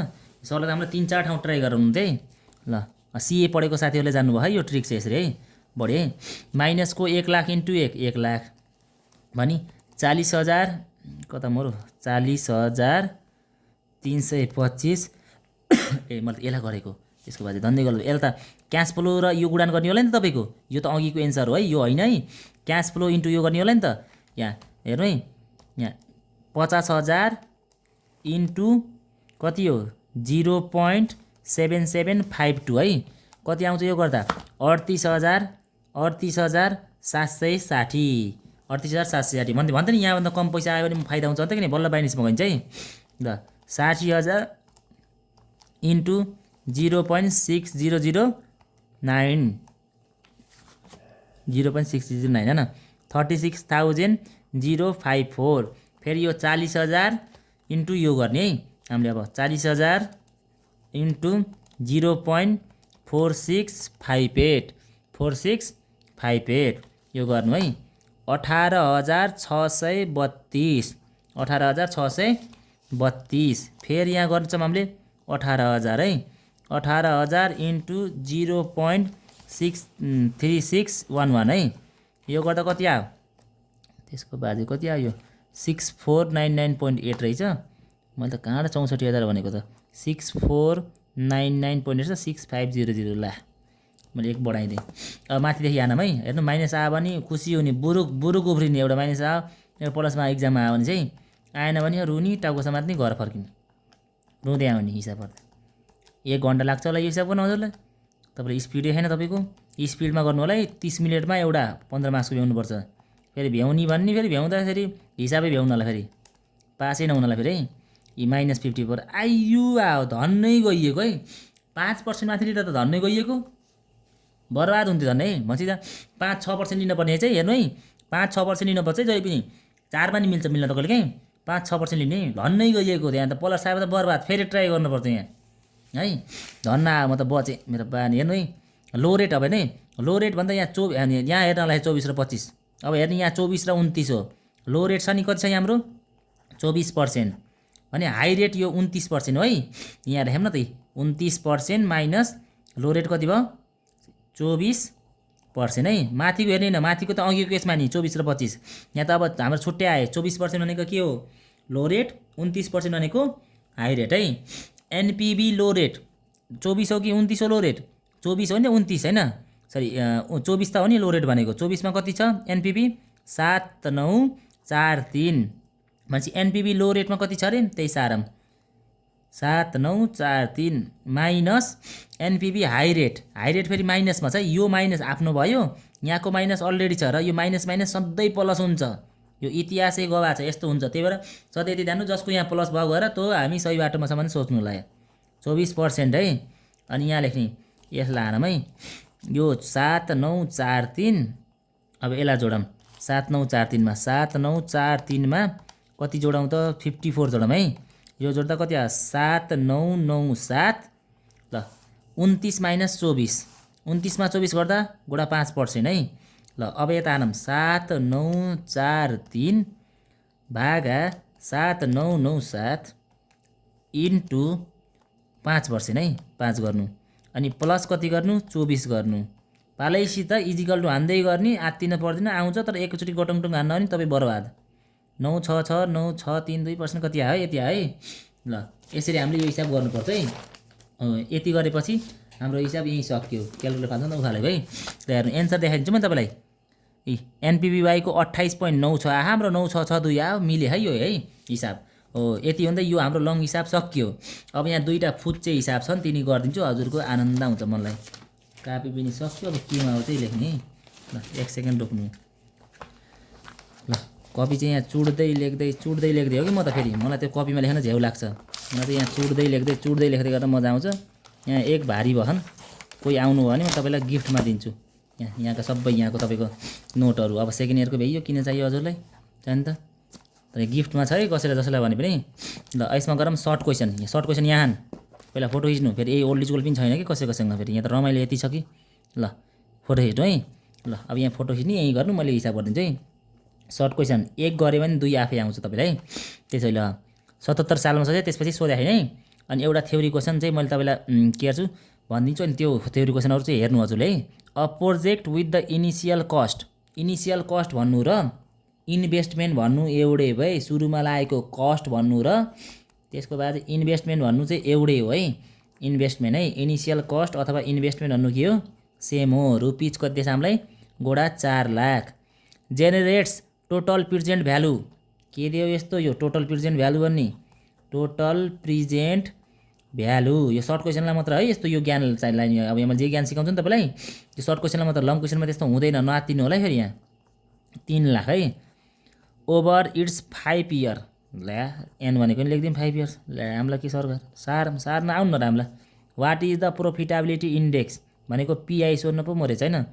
सरले त हामीलाई 3-4 ठाउँ ट्राई गराउनु है ल सिए पढेको साथीहरूले जान्नुभयो है यो ट्रिक चाहिँ यसरी है बढी है माइनसको 1 लाख इन्टु 1 लाख भनी 40,000 कता मरु 40,325 ए मैले यसलाई गरेको त्यसको बाद धन्दै गर्नु यसलाई त क्यास फ्लो र यो गुणान गर्ने होला नि त तपाईँको यो त अघिको एन्सर हो है यो होइन है क्यास फ्लो इन्टु यो गर्ने होला नि त यहाँ हेर्नु है यहाँ 50,000 इन्टु कति हो 0.7752 है कति आउँछ यो गर्दा 38,760 38,760 भन्छ नि यहाँभन्दा कम पैसा आयो भने फाइदा हुन्छ त कि बल्ल बाइनेस मगाइन्छ है ल 60,000 इन्टु 0.6009 0.6009 हैन 36,054 फेरि यो 40,000 इन्टु यो गर्ने है हामीले अब 40,000 इन्टु 0.4658 यो गर्नु है 18,632 18,632 फेरि यहाँ गर्छौँ हामीले 18,000 है 18,000 इन्टु 0.63611 है यो गर्दा कति आयो त्यसको बाजे कति आयो 6499.8 रहेछ मैले त कहाँ 64,000 भनेको त 6499.8 छ 6500 ला मैले एक बढाइदिएँ अब माथिदेखि आनम है हेर्नु माइनस आयो भने खुसी हुने बुरुक उफ्रिने एउटा माइनस आयो एउटा प्लसमा इक्जाममा आयो भने चाहिँ आएन भने रुनी टाउको समात्ने घर फर्किने रुँदै आउने हिसाब गर्दा 1 घन्टा लाग्छ होला यो हिसाब गर्नु हजुरलाई तपाईँले स्पिडै छैन तपाईँको स्पिडमा गर्नु होला है 30 मिनटमा एउटा 15 मार्क्सको भ्याउनुपर्छ फेरि भ्याउनी भन्ने फेरि भ्याउँदाखेरि हिसाबै भ्याउनलाई फेरि पासै नहुनलाई फेरि है यी -54 आइयो आयो धन्नै गइएको है 5% माथि लिँदा त धन्नै गइएको बर्बाद हुन्थ्यो धन्नै भन्छ 5-6% लिनुपर्ने चाहिँ हेर्नु है 5-6% लिनुपर्छ है जहिले पनि 4 मा नि मिल्छ मिल्न तपाईँले कहीँ 5-6% लिने धन्नै गइएको त्यहाँ त प्लस आयो त बर्बाद फेरि ट्राई गर्नुपर्छ यहाँ है धन्न आयो म त बचेँ मेरो बानी हेर्नु है लो रेट अब नै लो रेट भन्दा यहाँ यहाँ हेर्नलाई 24 र 25 अब हेर्नु यहाँ 24 र 29 हो लो रेट छ नि कति छ हाम्रो 24% भने हाई रेट यो 29% हो है यहाँ हेर्नु न त 29% माइनस लो रेट कति भयो 24% है माथिको हेर्ने न माथिको त अघिको यसमा नि 24 र 25 यहाँ त अब हाम्रो छुट्टै आयो 24% भनेको के हो लो रेट 29% भनेको हाई रेट है एनपिबी लो रेट 24 हो कि 29 हो लो रेट? 24 हो नि 29 होइन, सरी 24 त हो नि लो रेट भनेको। 24 मा कति छ एनपिबी? 7943। भनेपछि एनपिबी लो रेटमा कति छ अरे? त्यही सारम 7943 minus NPV high rate. High rate फेरि माइनसमा छ, यो माइनस आफ्नो भयो, यहाँको माइनस अलरेडी छ र यो माइनस माइनस सधैँ प्लस हुन्छ। यो इतिहासै गवाएको छ यस्तो हुन्छ। त्यही भएर सधैँ यति जान्नु जसको यहाँ प्लस भयो गएर त्यो हामी सही बाटोमा छ भने सोच्नु होला। 24% है। अनि यहाँ लेख्ने यसलाई हानौँ है, यो 7943। अब यसलाई जोडौँ 7943मा, 7943मा कति जोडौँ त? 54 जोडौँ है। यो जोड्दा कति आयो? 7997। ल 29 माइनस 24, 29 मा 24 गर्दा गुणा 5% है। ल अब यता हानौँ 7943 भागा 7997 इन्टु 5% है, 5 गर्नु। अनि प्लस कति गर्नु? 24 गर्नु। पालैसित इजिकल टु हान्दै गर्ने, आत्तिन पर्दैन, आउँछ तर एकैचोटि गटङटङ हान्न हो नि तपाईँ बर्बाद। 966 9632% कति आयो? यति आयो है। ल यसरी हामीले यो हिसाब गर्नुपर्छ है। यति गरेपछि हाम्रो हिसाब यहीँ सक्यो। क्यालकुलेटर फाल्छ नि त उखालेको है। ल हेर्नु एन्सर देखाइदिन्छु म तपाईँलाई। एनपिबीवाईको 28.9 छ, हाम्रो 9662 आयो, मिल्यो है यो है हिसाब हो। यति भन्दा यो हाम्रो लङ हिसाब सकियो। अब यहाँ दुईवटा फुच्चे हिसाब छन्, तिनी गरिदिन्छु, हजुरको आनन्द आउँछ मनलाई। कापी पनि सक्यो, अब केमा हो चाहिँ लेख्ने। ल 1 सेकेन्ड रोक्नु। ल कपी चाहिँ यहाँ चुड्दै लेख्दै हो कि म त फेरि, मलाई त्यो कपीमा लेख्न झ्याउ लाग्छ। मलाई चाहिँ यहाँ चुड्दै लेख्दै गर्न मजा आउँछ। यहाँ एक भारी भएन, कोही आउनु भयो भने म तपाईँलाई गिफ्टमा दिन्छु। यहाँका सबै यहाँको तपाईँको नोटहरू। अब सेकेन्ड इयरको भ्याइयो, किन चाहियो हजुरलाई? चाहियो त, तर गिफ्टमा छ है कसैलाई जसैलाई भने पनि। ल यसमा गरौँ सर्ट क्वेसन। सर्ट क्वेसन यहाँ हान, पहिला फोटो खिच्नु। फेरि यही ओल्ड इजकोल पनि छैन कि कसैसँग, फेरि यहाँ त रमाइलो यति छ कि। ल फोटो खिच्नु है। ल अब यहाँ फोटो खिच्ने यहीँ गर्नु, मैले हिसाब गरिदिन्छु है। सर्ट क्वेसन 1 गऱ्यो भने 2 आफै आउँछ तपाईँलाई है। त्यसैले 77 सालमा सोधेँ, त्यसपछि सोधेको है। अनि एउटा थ्योरी क्वेसन चाहिँ मैले तपाईँलाई के गर्छु भनिदिन्छु, अनि त्यो थ्योरी क्वेसनहरू चाहिँ हेर्नु हजुरले है। A project with the initial cost भन्नु र इन्भेस्टमेन्ट भन्नु एउटै भए, सुरुमा लागेको कस्ट भन्नु र त्यसको बाद इन्भेस्टमेन्ट भन्नु चाहिँ एउटै हो है। इन्भेस्टमेन्ट है, इनिसियल कस्ट अथवा इन्भेस्टमेन्ट भन्नु के हो? सेम हो। रुपिज कति दिएछ हामीलाई? गोडा 4 lakh. Generates total present value. के दियो यस्तो? यो टोटल प्रेजेन्ट भ्यालु भन्ने, टोटल प्रेजेन्ट भ्यालु। यो सर्ट क्वेसनलाई मात्र है यस्तो यो ज्ञान चाहिने। अब यहाँ जे ज्ञान सिकाउँछु नि तपाईँलाई, त्यो सर्ट क्वेसनलाई मात्र, लङ क्वेसनमा त्यस्तो हुँदैन, नआत्तिनु होला है। फेरि यहाँ 3 लाख है ओभर इट्स 5 इयर। ल्या एन भनेको नि लेखिदिउँ 5 इयर्स। ल्या हामीलाई के सरकार सारमा आउनु न र हामीलाई। What is the profitability index भनेको पिआई सोध्नु पो म रहेछ होइन।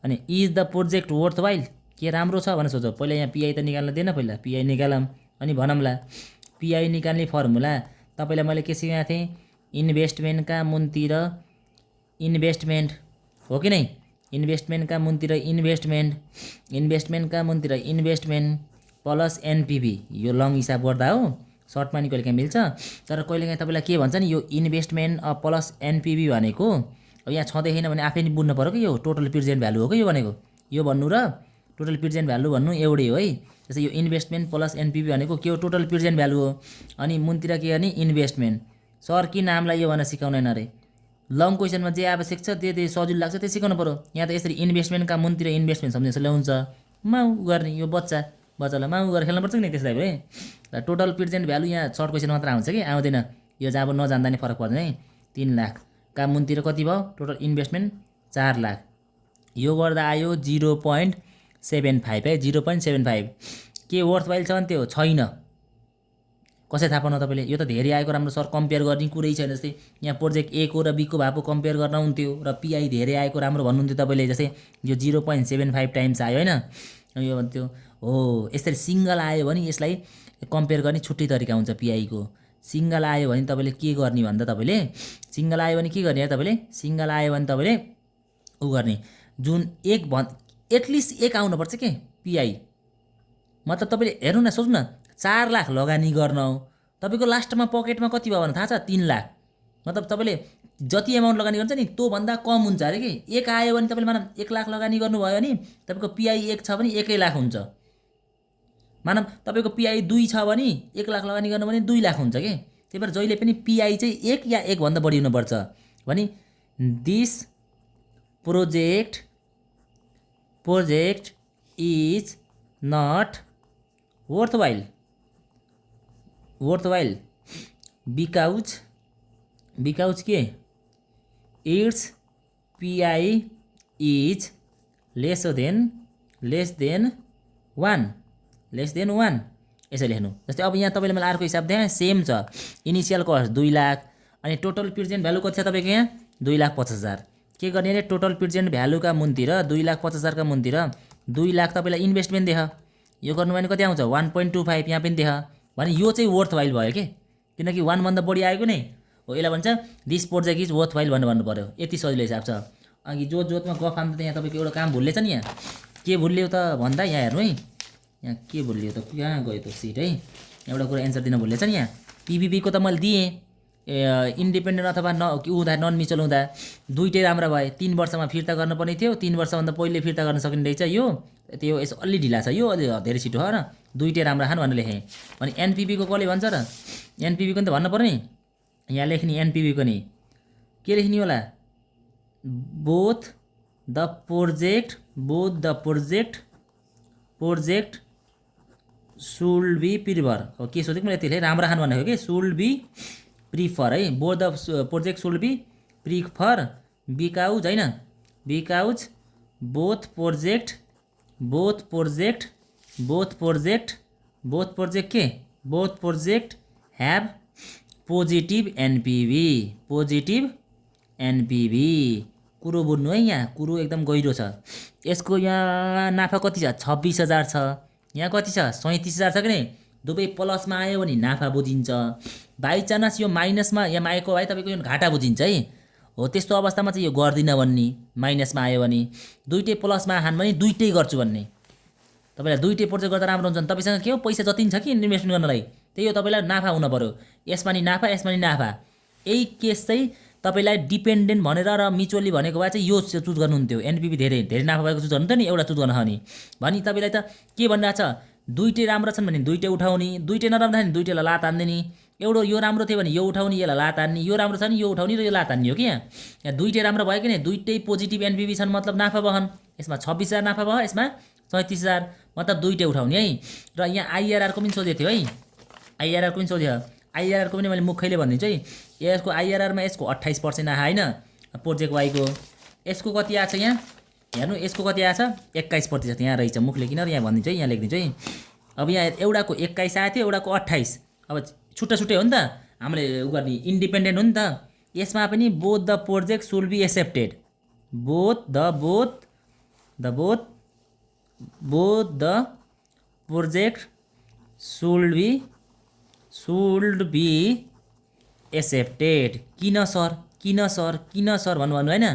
अनि is the project worthwhile, के राम्रो छ भनेर सोध्छ। पहिला यहाँ पिआई त निकाल्न दिएन, पहिला पिआई निकालौँ अनि भनौँला। पिआई निकाल्ने फर्मुला तपाईँलाई मैले के सिकाएको थिएँ? इन्भेस्टमेन्टका मुनतिर इन्भेस्टमेन्ट हो कि नै? इन्भेस्टमेन्टका मुनतिर इन्भेस्टमेन्ट प्लस एनपिभी। यो लङ हिसाब गर्दा हो, सर्टमा नि कहिलेकाहीँ मिल्छ, तर कहिलेकाहीँ तपाईँलाई के भन्छ नि, यो इन्भेस्टमेन्ट प्लस एनपिभी भनेको अब यहाँ छँदैछैन भने आफै नि बुझ्नु पऱ्यो कि यो टोटल प्रेजेन्ट भ्यालु हो कि यो भनेको। यो भन्नु र टोटल प्रेजेन्ट भ्यालु भन्नु एउटै हो है। जस्तै यो इन्भेस्टमेन्ट प्लस एनपिभी भनेको के हो? टोटल प्रेजेन्ट भ्यालु हो। अनि मुनतिर के गर्ने? इन्भेस्टमेन्ट। सर किन हामीलाई यो भनेर सिकाउँदैन अरे? लङ क्वेसनमा जे आवश्यक छ त्यो सजिलो लाग्छ त्यो सिकाउनु पऱ्यो। यहाँ त यसरी इन्भेस्टमेन्टका मुनतिर इन्भेस्टमेन्ट सम्झेर ल्याउँछ, माउ गर्ने। यो बच्चालाई माउ गरेर खेल्नुपर्छ कि नि त्यसलाई भने। ल टोटल प्रेजेन्ट भ्यालु यहाँ सर्ट क्वेसन मात्र आउँछ कि आउँदैन। यो जहाँ अब नजान्दा नि फरक पर्दैन है। 3 लाख का मुनतिर कति भयो? Total investment 4 lakh. यो गर्दा आयो 0.75 है, 0.75। के वर्थ वाइल छ भने त्यो छैन। कसै थाहा पाउनु तपाईँले? यो त धेरै आएको राम्रो सर, कम्पेयर गर्ने कुरै छैन। जस्तै यहाँ प्रोजेक्ट ए को र बी को भाको कम्पेयर गर्न हुन्थ्यो र पिआई धेरै आएको राम्रो भन्नुहुन्थ्यो तपाईँले। जस्तै यो 0.75 टाइम्स आयो होइन। यो भन्थ्यो हो यसरी सिङ्गल आयो भने यसलाई कम्पेयर गर्ने छुट्टै तरिका हुन्छ। पिआईको सिङ्गल आयो भने तपाईँले के गर्ने भन्दा, तपाईँले सिङ्गल आयो भने के गर्ने? तपाईँले सिङ्गल आयो भने तपाईँले उ गर्ने, जुन एटलिस्ट 1 आउनुपर्छ के पिआई। मतलब तपाईँले हेर्नु न, सोच्नु न, 4 लाख लगानी गर्न हो, तपाईँको लास्टमा पकेटमा कति भयो भने थाहा छ? 3 लाख। मतलब तपाईँले जति एमाउन्ट लगानी गर्छ नि त्योभन्दा कम हुन्छ अरे कि। 1 आयो भने तपाईँले मानौँ 1 लाख लगानी गर्नुभयो भने तपाईँको पिआई 1 छ भने 1 लाख हुन्छ। मानौँ तपाईँको पिआई 2 छ भने 1 लाख लगानी गर्नु भने 2 लाख हुन्छ कि। त्यही भएर जहिले पनि पीआई चाहिँ 1 या 1 भन्दा बढी हुनुपर्छ भने this project is not worthwhile because के it's PI is less than 1 यसरी लेख्नु। जस्तै अब यहाँ तपाईँले मलाई अर्को हिसाब दिए सेम छ इनिसियल कस्ट 2 लाख अनि टोटल प्रेजेन्ट भ्यालु कति छ तपाईँको यहाँ 2,50,000 के गर्ने अरे टोटल प्रेजेन्ट भ्यालुका मुनतिर 2,50,000 का मुनतिर 2 लाख तपाईँलाई इन्भेस्टमेन्ट देख यो गर्नु भने कति आउँछ 1.25 यहाँ पनि देख भने यो चाहिँ वर्थ वाइल भयो के किनकि 1 भन्दा बढी आएको नै हो यसलाई भन्छ this project is worth while भन्नु पर्यो। यति सजिलो हिसाब छ। अघि जोतमा गफ हान्दा त यहाँ तपाईँको एउटा काम भुल्लेछ नि यहाँ के भुल्यो त भन्दा यहाँ हेर्नु है यहाँ के भुल्यो त कहाँ गयो त सिट है एउटा कुरा एन्सर दिन भुल्लेछ नि यहाँ पिबिबीको त मैले दिएँ इन्डिपेन्डेन्ट अथवा हुँदा नन म्युचुअल हुँदा दुइटै राम्रा भए 3 वर्षमा फिर्ता गर्नुपर्ने थियो 3 वर्षभन्दा पहिले फिर्ता गर्न सकिने रहेछ यो त्यो यसो अलि ढिला छ यो अलि धेरै छिटो हो र दुइटै राम्रा खान भनेर लेखेँ। अनि एनपिबीको कसले भन्छ र एनपिबीको नि त भन्नु पर्ने यहाँ लेख्ने एनपिबीको नि के लेख्ने होला both the project should be prefer हो के सोचेको मैले यति राम्रो खानु भनेको कि सुल्ड बी प्रिफर है both the project should be prefer because होइन because both project have positive NPV कुरो बुझ्नु है यहाँ कुरो एकदम गहिरो छ। यसको यहाँ नाफा कति छ 26,000 छ यहाँ कति छ 37,000 छ कि नै दुवै प्लसमा आयो भने नाफा बुझिन्छ बाइचान्स यो माइनसमा यहाँ आएको भए तपाईँको यो घाटा बुझिन्छ है हो त्यस्तो अवस्थामा चाहिँ यो गर्दिनँ भन्ने माइनसमा आयो भने दुइटै प्लसमा हान भने दुइटै गर्छु भन्ने तपाईँलाई दुइटै प्रोजेक्ट गर्दा राम्रो हुन्छ नि तपाईँसँग के हो पैसा जति छ कि इन्भेस्टमेन्ट गर्नलाई त्यही हो तपाईँलाई नाफा हुन पर्यो यसमा नि नाफा यही केस चाहिँ तपाईँलाई डिपेन्डेन्ट भनेर र म्युचुअली भनेको भए चाहिँ यो चुज गर्नुहुन्थ्यो एनपिबी धेरै नाफा भएको चुज गर्नुहुन्थ्यो नि एउटा चुज गर्न भने तपाईँलाई त के भनिरहेको छ दुइटै राम्रो छन् भने दुइटै उठाउने दुइटै नराम्रो छ भने दुइटैलाई लात हान्ने नि एउटा यो राम्रो थियो भने यो उठाउने यसलाई लात हान्ने यो राम्रो छ नि यो उठाउने र यो लात हान्ने हो कि यहाँ दुइटै राम्रो भयो कि नै दुइटै पोजिटिभ एनपिबी छन् मतलब नाफा बहन यसमा 26,000 नाफा भयो यसमा 37,000 मतलब दुइटै उठाउने है। र यहाँ आइआरआरको पनि सोधेको थियो है आइआरआरको पनि मैले मुखैले भनिदिन्छु है यसको आइआरआरमा यसको 28% आयो होइन प्रोजेक्ट वाइको यसको कति आएको छ यहाँ हेर्नु यसको कति आएको छ 21% यहाँ रहेछ मुखले किन यहाँ भनिदिन्छु है यहाँ लेखिदिन्छु है। अब यहाँ एउटाको 21 आएको थियो एउटाको 28 अब छुट्टै हो नि त हामीले उ गर्ने इन्डिपेन्डेन्ट हो नि त यसमा पनि both the project should be accepted both the project should be accepted किन सर भन्नु होइन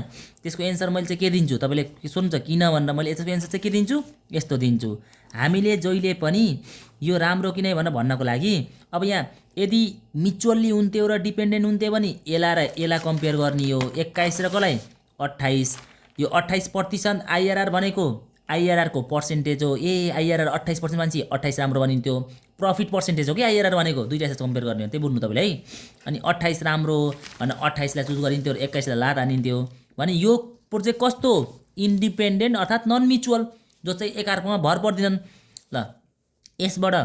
त्यसको एन्सर मैले चाहिँ के दिन्छु तपाईँले सोध्नुहुन्छ किन भनेर मैले यसको एन्सर चाहिँ के दिन्छु यस्तो दिन्छु हामीले जहिले पनि यो राम्रो किन भनेर भन्नको लागि अब यहाँ यदि म्युचुअल्ली हुन्थ्यो र डिपेन्डेन्ट हुन्थ्यो भने यसलाई कम्पेयर गर्ने हो 21 र कसलाई 28 यो 28% आइआरआर भनेको आइआरआरको पर्सेन्टेज हो आइआरआर 28% मान्छे 28 राम्रो बनिन्थ्यो प्रफिट पर्सेन्टेज हो कि आइआरआर भनेको दुईटासँग कम्पेयर गर्ने हो त्यही बुझ्नु तपाईँले है। अनि 28 राम्रो भने 28 लाई चुज गरिन्थ्यो र 21 लाई लाद हानिन्थ्यो भने यो प्रोजेक्ट कस्तो इन्डिपेन्डेन्ट अर्थात् नन म्युचुअल जो चाहिँ एकअर्कामा भर पर्दिनन् ल यसबाट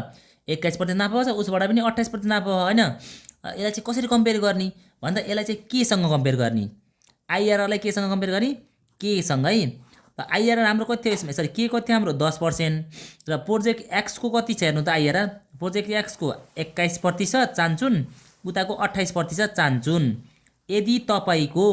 21% नाफा छ उसबाट पनि 28% नाफा होइन यसलाई चाहिँ कसरी कम्पेयर गर्ने भन्दा यसलाई चाहिँ केसँग कम्पेयर गर्ने आइआरआरलाई केसँग कम्पेयर गर्ने केसँग है आइआरआर हाम्रो कति थियो यसमा सरी के कति थियो हाम्रो 10% र प्रोजेक्ट एक्सको कति छ हेर्नु त आइआरआर प्रोजेक्ट एक्सको 21% चाहन्छुन् उताको 28% चाहन्छुन् यदि तपाईँको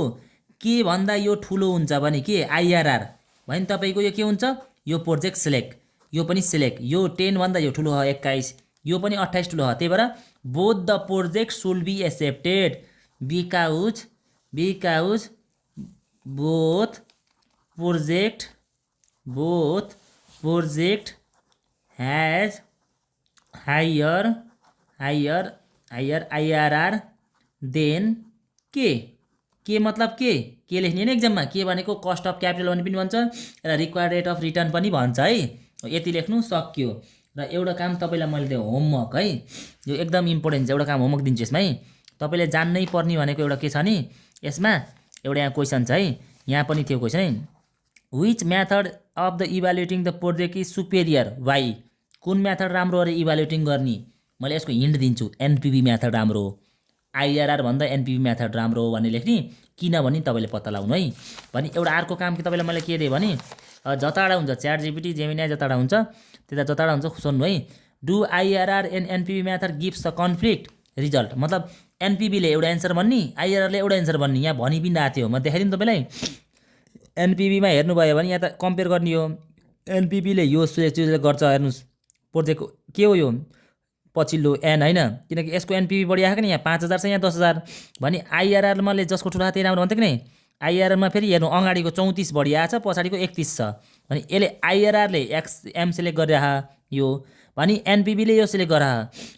के भन्दा यो ठुलो हुन्छ भने के आइआरआर भने तपाईँको यो के हुन्छ यो प्रोजेक्ट सिलेक्ट यो पनि सिलेक्ट यो 10 भन्दा यो ठुलो हो 21 यो पनि 28 ठुलो हो त्यही भएर both the project should be accepted because both project has higher IRR than के मतलब के लेख्ने नि एक्जाममा के भनेको कस्ट अफ क्यापिटल भने पनि भन्छ र रिक्वायर्ड रेट अफ रिटर्न पनि भन्छ है यति लेख्नु सक्यो। र एउटा काम तपाईँलाई मैले त्यो होमवर्क है, यो एकदम इम्पोर्टेन्ट छ, एउटा काम होमवर्क दिन्छु यसमै। तपाईँले जान्नै पर्ने भनेको एउटा के छ नि यसमा, एउटा यहाँ क्वेसन छ है, यहाँ पनि थियो क्वेसन है, which method of the evaluating the project is superior why. कुन मेथड राम्रो अरे इभ्यालुएटिङ गर्ने, मैले यसको हिन्ट दिन्छु, एनपिभी मेथड राम्रो हो, आइआरआर भन्दा एनपिभी मेथड राम्रो हो भन्ने लेख्ने, किनभने तपाईँले पत्ता लगाउनु है। भने एउटा अर्को काम कि तपाईँलाई मैले के दिएँ भने जताडा हुन्छ च्याट जिपिटी जेमिनाई जताडा हुन्छ, त्यता जताडा हुन्छ सुन्नु है, do IRR and NPV method gives the conflict result. मतलब एनपिभीले एउटा एन्सर भन्ने, आइआरआरले एउटा एन्सर भन्ने, यहाँ भनि पनि आएको थियो, म देखाइदिउँ तपाईँलाई। एनपिभीमा हेर्नुभयो भने यहाँ त कम्पेयर गर्ने हो, एनपिभीले यो चुज गर्छ, हेर्नुहोस् प्रोजेक्ट के हो यो पछिल्लो एन होइन, किनकि यसको एनपिभी बढी आएको नि, यहाँ 5000 छ, यहाँ 10000। भने आइआरआरमाले जसको ठुलो त्यही राम्रो भन्थ्यो कि नै, आइआरआरमा फेरि हेर्नु अगाडिको 34 बढी आएको छ, पछाडिको 31 छ। भने यसले आइआरआरले एम सिलेक्ट गरिरह यो, भने एनपिभीले यो सिलेक्ट गर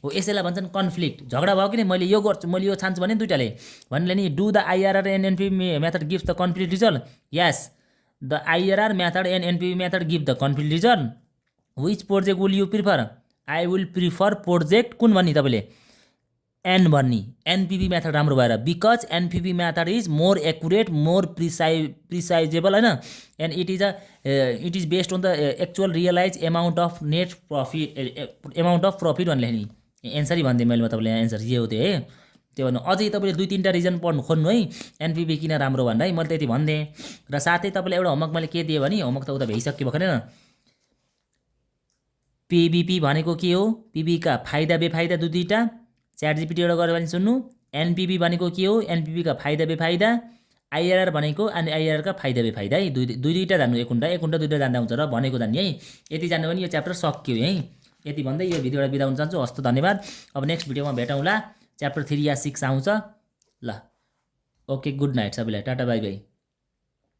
हो, यसैलाई भन्छन् कन्फ्लिक्ट। झगडा भयो कि नै, मैले यो गर्छु, मैले यो छान्छु भने दुइटाले भन्ने नि, do the IRR and NPV method gives the conflict result, yes the IRR method and NPV method give the conflict result, which project will you prefer, I will prefer project कुन भन्ने तपाईँले एन भन्ने, एनपिभी मेथड राम्रो भएर, because NPV method is more accurate, more precisable होइन, and it is based on the actual realize amount of net profit, amount of profit भन्ने लेख्ने एन्सरै भनिदिएँ मैले, तपाईँले एन्सर जे हो त्यो है, त्यो भन्नु। अझै तपाईँले 2-3टा रिजन पढ्नु खोज्नु है, एनपिभी किन राम्रो भनेर है, मैले त्यति भनिदिएँ। र साथै तपाईँलाई एउटा होमवर्क मैले के दिएँ भने, होमवर्क त उता भइसक्यो भर्खर, पिबिपी भनेको के हो, पिबीका फाइदा बेफाइदा दुईटा, च्याट जिपिटी एउटा गऱ्यो भने सुन्नु। एनपिभी भनेको के हो, एनपिभीका फाइदा बेफाइदा, आइआरआर भनेको अनि आइआरआरका फाइदा बेफाइदा है, दुईटा जान्नु, एक घन्टा दुईटा जान्दा हुन्छ र भनेको जान्ने है। यति जान्नु भने यो च्याप्टर सक्यो है। यति भन्दै यो भिडियोबाट बिदा हुन चाहन्छु, हस्त धन्यवाद। अब नेक्स्ट भिडियोमा भेटौँला, च्याप्टर 3 या 6 आउँछ ल। ओके, गुड नाइट सबैलाई, टाटा बाई बाई।